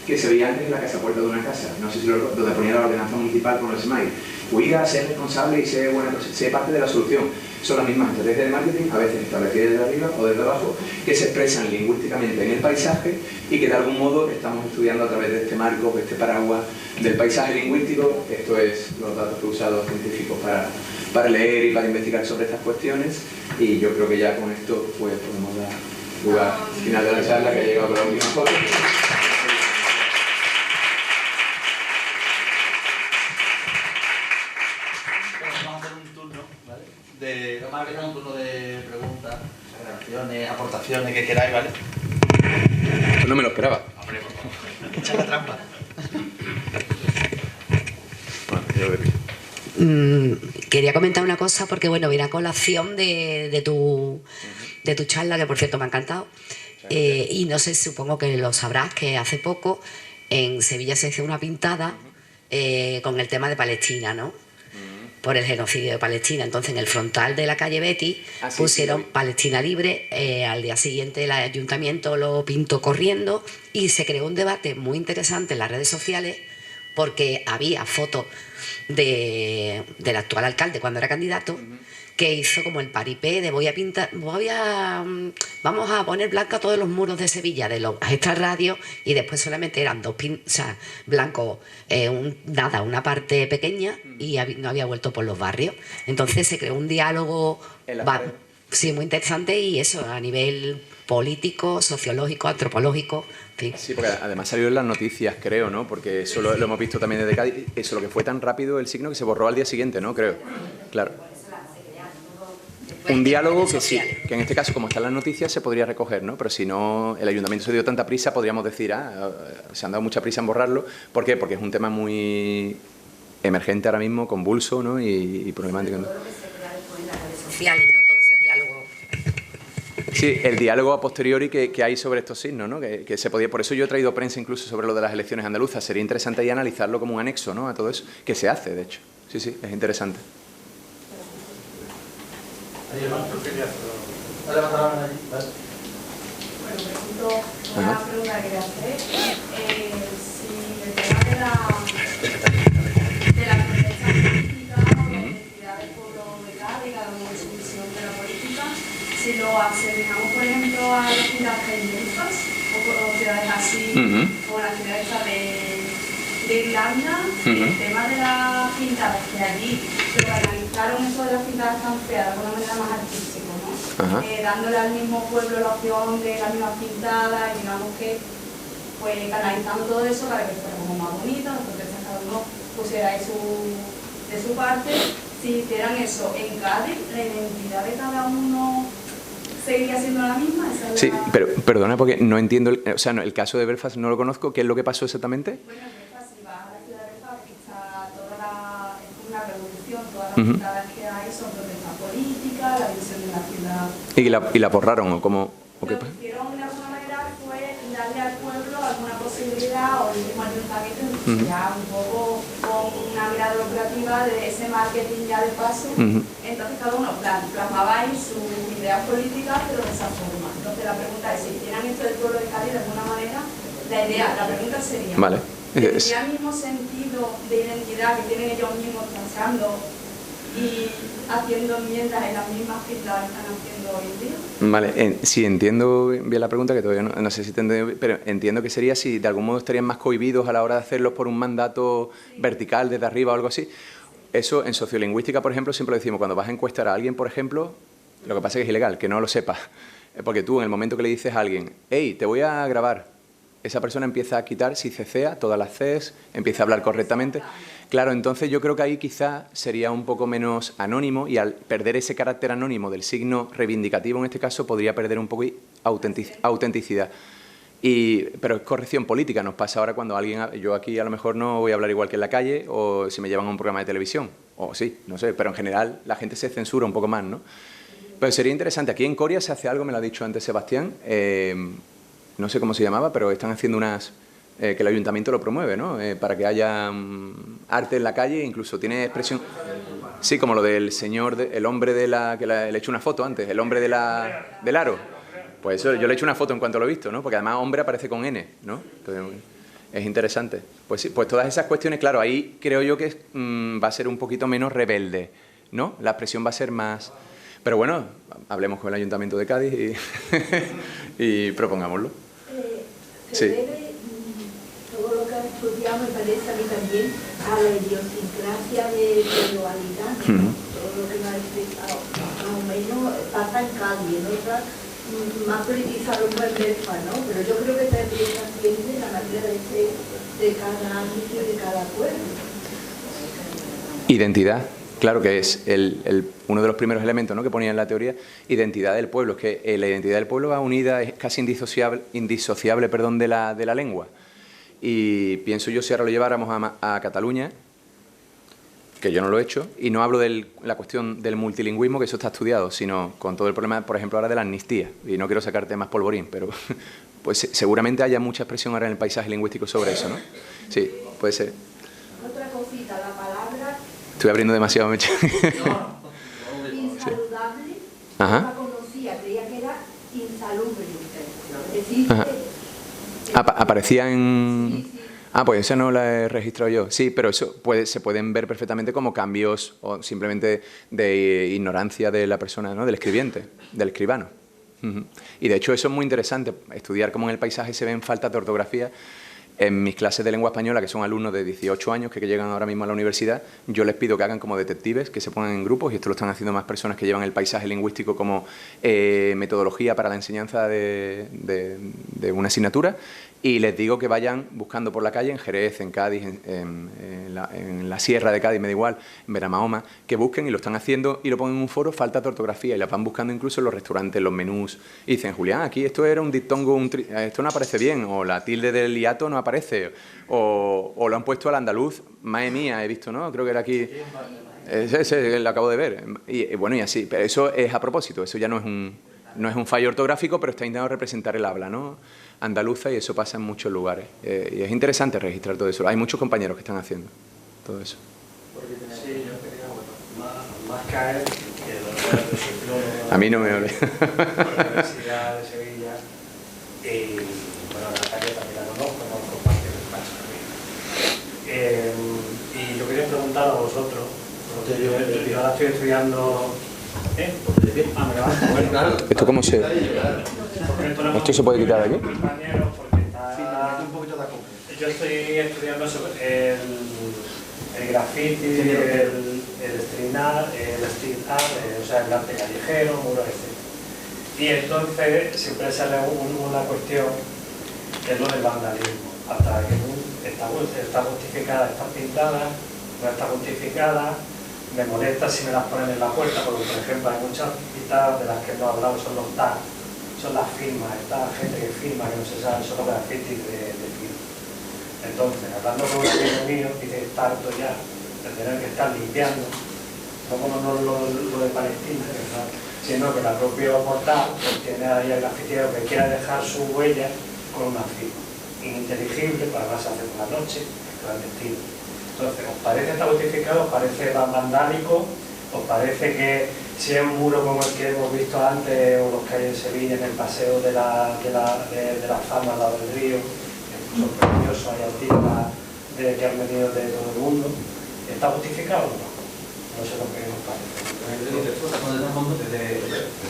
que se veía antes en la casa puerta de una casa, no sé si donde ponía la ordenanza municipal con el smile. Cuida, sé responsable y sé buena cosa, sé parte de la solución. Son las mismas estrategias de marketing, a veces establecidas desde arriba o desde abajo, que se expresan lingüísticamente en el paisaje y que de algún modo estamos estudiando a través de este marco, de este paraguas del paisaje lingüístico. Esto es los datos que he usado científicos para leer y para investigar sobre estas cuestiones, y yo creo que ya con esto pues podemos dar lugar al final de la charla, que ha llegado con la última foto. Vamos a abrir un turno de preguntas, relaciones, aportaciones que queráis, ¿vale? Pues no me lo esperaba. Hombre, por favor, hay que echar la trampa. Quería comentar una cosa porque, bueno, viene a colación de tu charla, que por cierto me ha encantado. Y no sé, supongo que lo sabrás, que hace poco en Sevilla se hizo una pintada con el tema de Palestina, ¿no? Por el genocidio de Palestina. Entonces, en el frontal de la calle Betty pusieron Palestina libre. Al día siguiente el ayuntamiento lo pintó corriendo y se creó un debate muy interesante en las redes sociales, porque había fotos del actual alcalde cuando era candidato, que hizo como el paripé de vamos a poner blanca todos los muros de Sevilla, de los extrarradios, y después solamente eran blancos, una parte pequeña, y no había vuelto por los barrios. Entonces se creó un diálogo sí, muy interesante, y eso a nivel político, sociológico, antropológico. Sí, porque además salió en las noticias, creo, ¿no? Porque eso lo hemos visto también desde Cádiz. Eso, lo que fue tan rápido el signo que se borró al día siguiente, ¿no? Creo. Claro. Un diálogo que sí, que en este caso, como están las noticias, se podría recoger, ¿no? Pero si no, el ayuntamiento se dio tanta prisa, podríamos decir, se han dado mucha prisa en borrarlo. ¿Por qué? Porque es un tema muy emergente ahora mismo, convulso, ¿no? Y problemático, ¿no? Todo lo que se crea después en las redes sociales, ¿no? Todo ese diálogo. Sí, el diálogo a posteriori que hay sobre estos signos, ¿no? Que se podía, por eso yo he traído prensa incluso sobre lo de las elecciones andaluzas. Sería interesante ahí analizarlo como un anexo, ¿no? A todo eso, que se hace, de hecho. Sí, sí, es interesante. Ahí, hermano, ¿tú qué querías? Dale, levanta la mano allí, ¿vale? Bueno, una pregunta que quería hacer. Si el tema de la protesta política o la identidad del pueblo de Cádiz, cada uno de su visión de la política, si lo asemejamos, por ejemplo, a las ciudades caribeñas o ciudades así, como la ciudad esta de Irlanda, el tema de las pintadas, que allí se organizaron eso de las pintadas tan feas de una manera más artística, ¿no? Dándole al mismo pueblo la opción de las mismas pintadas y digamos que pues canalizando todo eso para que fuera como más bonito, entonces cada uno pusiera de su parte. Si hicieran eso en Cádiz, la identidad de cada uno seguiría siendo la misma. Esa es sí, pero perdona porque no entiendo, o sea, no, el caso de Belfast no lo conozco. ¿Qué es lo que pasó exactamente? Bueno, todas las pintadas que hay son protesta política, la división de la ciudad. ¿Y la borraron o cómo? Lo que hicieron de alguna manera fue darle al pueblo alguna posibilidad, o el mismo ayuntamiento, ya un poco con una mirada operativa de ese marketing ya de paso. Entonces cada uno plasmaba ahí sus ideas políticas, pero de esa forma. Entonces la pregunta es, si hicieran esto del pueblo de Cádiz de alguna manera, la pregunta sería, vale. ¿tendría el mismo sentido de identidad que tienen ellos mismos pensando y haciendo enmiendas en las mismas que están haciendo hoy en día. Vale, sí, entiendo bien la pregunta, que todavía no sé si te entiendo, pero entiendo que sería si de algún modo estarían más cohibidos a la hora de hacerlos por un mandato vertical desde arriba o algo así. Eso en sociolingüística, por ejemplo, siempre lo decimos, cuando vas a encuestar a alguien, por ejemplo, lo que pasa es que es ilegal, que no lo sepas. Porque tú, en el momento que le dices a alguien, hey, te voy a grabar, esa persona empieza a quitar, si cecea, todas las Cs, empieza a hablar correctamente. Claro, entonces yo creo que ahí quizá sería un poco menos anónimo, y al perder ese carácter anónimo del signo reivindicativo en este caso, podría perder un poco autenticidad. Pero es corrección política, nos pasa ahora cuando alguien... Yo aquí a lo mejor no voy a hablar igual que en la calle, o si me llevan a un programa de televisión, o sí, no sé, pero en general la gente se censura un poco más, ¿no? Pero sería interesante, aquí en Coria se hace algo, me lo ha dicho antes Sebastián, no sé cómo se llamaba, pero están haciendo unas... que el ayuntamiento lo promueve, ¿no? Para que haya arte en la calle, incluso tiene expresión... Sí, como lo del señor, el hombre de la... que le he hecho una foto antes, el hombre del aro. Pues eso, yo le he hecho una foto en cuanto lo he visto, ¿no? Porque además hombre aparece con N, ¿no? Entonces, es interesante. Pues sí, pues todas esas cuestiones, claro, ahí creo yo que va a ser un poquito menos rebelde, ¿no? La expresión va a ser más... Pero bueno, hablemos con el Ayuntamiento de Cádiz y propongámoslo. Se debe todo lo que has estudiado, me parece a mí también, a la idiosincrasia de dualidad, ¿no? Todo lo que me has explicado, más o menos pasa en Cádiz, en otras más politizado en Berfa, ¿no? Pero yo creo que también trasciende la manera de ser de cada ámbito y de cada pueblo. Identidad. Claro que es uno de los primeros elementos, ¿no?, que ponía en la teoría, identidad del pueblo. Es que la identidad del pueblo va unida, es casi indisociable de la lengua. Y pienso yo, si ahora lo lleváramos a Cataluña, que yo no lo he hecho, y no hablo de la cuestión del multilingüismo, que eso está estudiado, sino con todo el problema, por ejemplo, ahora de la amnistía. Y no quiero sacar temas polvorín, pero pues seguramente haya mucha expresión ahora en el paisaje lingüístico sobre eso, ¿no? Sí, puede ser. Otra cosita, la palabra... Estoy abriendo demasiado mecha. Insaludable, Ajá. no la conocía, creía que era insalubre. Existe... Aparecía en... Sí, sí. Pues esa no la he registrado yo. Sí, pero eso se pueden ver perfectamente como cambios o simplemente de ignorancia de la persona, ¿no?, del escribiente, del escribano. Y de hecho eso es muy interesante, estudiar cómo en el paisaje se ven faltas de ortografía. En mis clases de lengua española, que son alumnos de 18 años que llegan ahora mismo a la universidad, yo les pido que hagan como detectives, que se pongan en grupos, y esto lo están haciendo más personas que llevan el paisaje lingüístico como metodología para la enseñanza de una asignatura, y les digo que vayan buscando por la calle, en Jerez, en Cádiz, en la Sierra de Cádiz, me da igual, en Benamahoma, que busquen, y lo están haciendo, y lo ponen en un foro, falta de ortografía, y las van buscando incluso en los restaurantes, en los menús, y dicen, Julián, aquí esto era un diptongo, esto no aparece bien, o la tilde del hiato no aparece, o lo han puesto al andaluz, madre mía, he visto, ¿no? Creo que era aquí, ese lo acabo de ver, y bueno, y así, pero eso es a propósito, eso ya no es un fallo ortográfico, pero está intentando representar el habla, ¿no?, andaluza, y eso pasa en muchos lugares. Y es interesante registrar todo eso. Hay muchos compañeros que están haciendo todo eso. Sí, yo quería más caer que a mí no me hable. la Universidad de Sevilla, y bueno, Natalia también la conozco parte del paso también. Y yo quería preguntar a vosotros, porque yo ahora estoy estudiando... me va. ¿Esto cómo se...? ¿Esto se puede quitar de aquí? Yo estoy estudiando sobre el graffiti, el street art, o sea, el arte callejero, muros, etc. Y entonces siempre sale una cuestión, que es lo del vandalismo. Hasta que está justificada, está pintada, no está justificada. Me molesta si me las ponen en la puerta, porque por ejemplo hay muchas pintadas de las que no he hablado, son los tags, son las firmas, esta gente que firma, que no se sabe, son los grafitis de firma. Entonces, hablando con un amigo mío, dice, está harto ya de tener que estar limpiando, no como lo de Palestina, sino que la propia portal pues, tiene ahí el grafitero que quiera dejar su huella con una firma ininteligible, para más hacer por la noche, clandestino. Entonces, ¿os parece que está justificado? ¿Os parece vandálico? ¿Os parece que si es un muro como el que hemos visto antes, o los que hay en Sevilla, en el paseo de la fama al lado del río, que son preciosos, hay artistas que han venido de todo el mundo, ¿está justificado o no? No sé lo que nos parece. Desde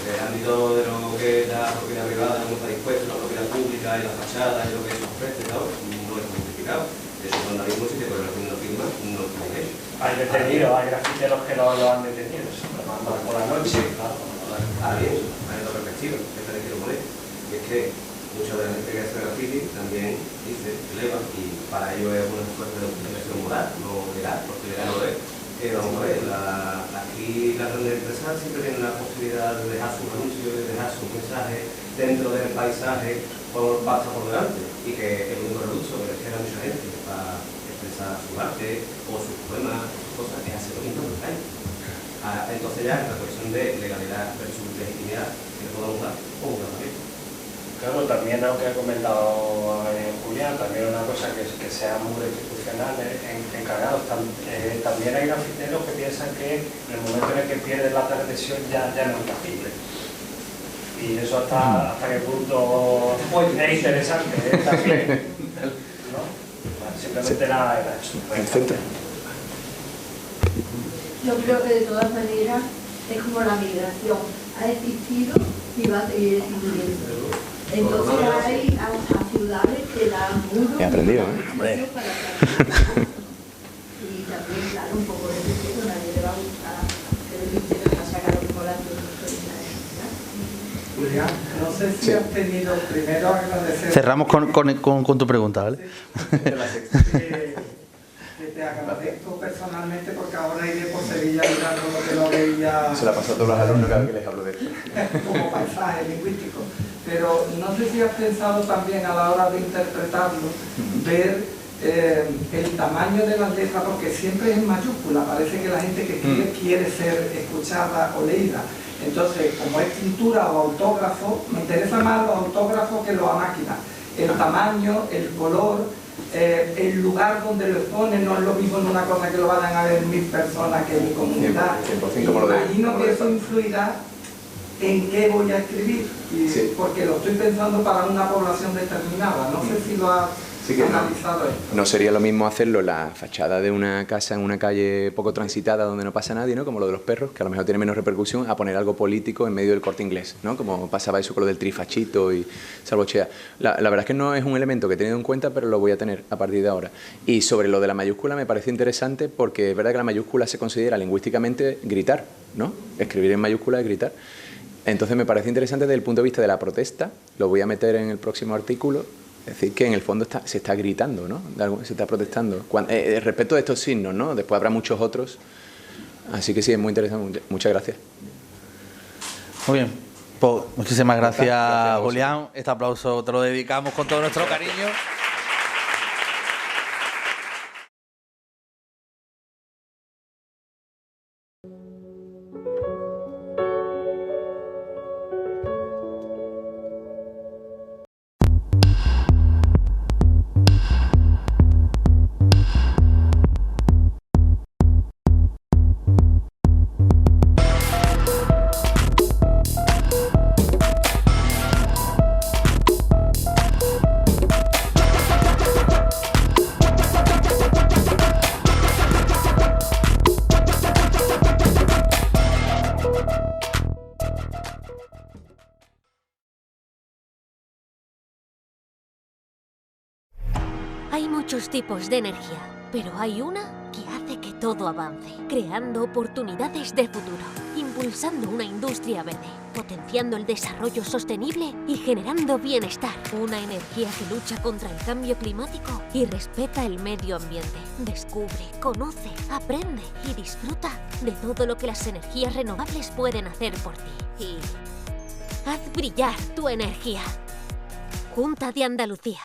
el ámbito de lo que es la propiedad privada, cómo está dispuesto, la propiedad pública y la fachada y lo que se ofrece, no es justificado. Eso cuando hay un sitio con la firma no está bien hecho. Hay detenidos, hay grafiteros que lo han detenido, lo mandan por la noche, claro. Bien, hay otra perspectiva, que te quiero poner. Y es que mucha de la gente que hace graffiti también dice, eleva, y para ello es una suerte de optimización moral, no legal, porque legal no es. Vamos a ver, aquí las grandes empresas siempre tienen la posibilidad de dejar sus anuncios, de dejar sus mensajes dentro del paisaje por pasta por delante, y que el único recurso que les queda a mucha gente para expresar su arte o sus poemas, sus cosas, es hacer lo mismo en la calle. Entonces ya es la cuestión de legalidad versus legitimidad que le podamos dar o una también. Claro, también lo que ha comentado Julián, también una cosa que sea muy institucional, encargados. También hay grafiteros que piensan que en el momento en el que pierdes la transgresión ya no es grafite. Y eso hasta qué punto es interesante también, ¿no? Simplemente era eso. Yo creo que de todas maneras es como la migración, ha existido y va a seguir existiendo. Entonces hay hasta ciudades que dan muros. He aprendido, para y también, claro, un poco de respeto, nadie le va a gustar que le quisieran a sacar un volante de Julián, no sé si has tenido primero agradecer. Cerramos con tu pregunta, ¿vale? Que te agradezco personalmente porque ahora iré por Sevilla mirando lo que no veía. Se la pasó a todos los alumnos cada vez que les hablo de esto. Como paisaje lingüístico. Pero no sé si has pensado también a la hora de interpretarlo, ver el tamaño de las letras, porque siempre es en mayúscula, parece que la gente que escribe quiere ser escuchada o leída. Entonces, como es pintura o autógrafo, me interesa más los autógrafos que los a máquina. El tamaño, el color, el lugar donde lo exponen, no es lo mismo en una cosa que lo vayan a ver 1000 personas que en mi comunidad. 100% como lo de... Imagino que eso influirá en qué voy a escribir, porque lo estoy pensando para una población determinada. No sé si lo has analizado esto. No sería lo mismo hacerlo en la fachada de una casa en una calle poco transitada donde no pasa nadie, ¿no? Como lo de los perros, que a lo mejor tiene menos repercusión, a poner algo político en medio del Corte Inglés, ¿no? Como pasaba eso con lo del trifachito y salvochea. La verdad es que no es un elemento que he tenido en cuenta, pero lo voy a tener a partir de ahora. Y sobre lo de la mayúscula me parece interesante porque es verdad que la mayúscula se considera lingüísticamente gritar, ¿no? Escribir en mayúscula es gritar. Entonces me parece interesante desde el punto de vista de la protesta, lo voy a meter en el próximo artículo, es decir, que en el fondo se está gritando, ¿no? Se está protestando. Respecto de estos signos, ¿no? Después habrá muchos otros, así que sí, es muy interesante. Muchas gracias. Muy bien, pues muchísimas gracias, Julián. Este aplauso te lo dedicamos con todo nuestro cariño. Hay muchos tipos de energía, pero hay una que hace que todo avance, creando oportunidades de futuro, impulsando una industria verde, potenciando el desarrollo sostenible y generando bienestar. Una energía que lucha contra el cambio climático y respeta el medio ambiente. Descubre, conoce, aprende y disfruta de todo lo que las energías renovables pueden hacer por ti. Y haz brillar tu energía. Junta de Andalucía.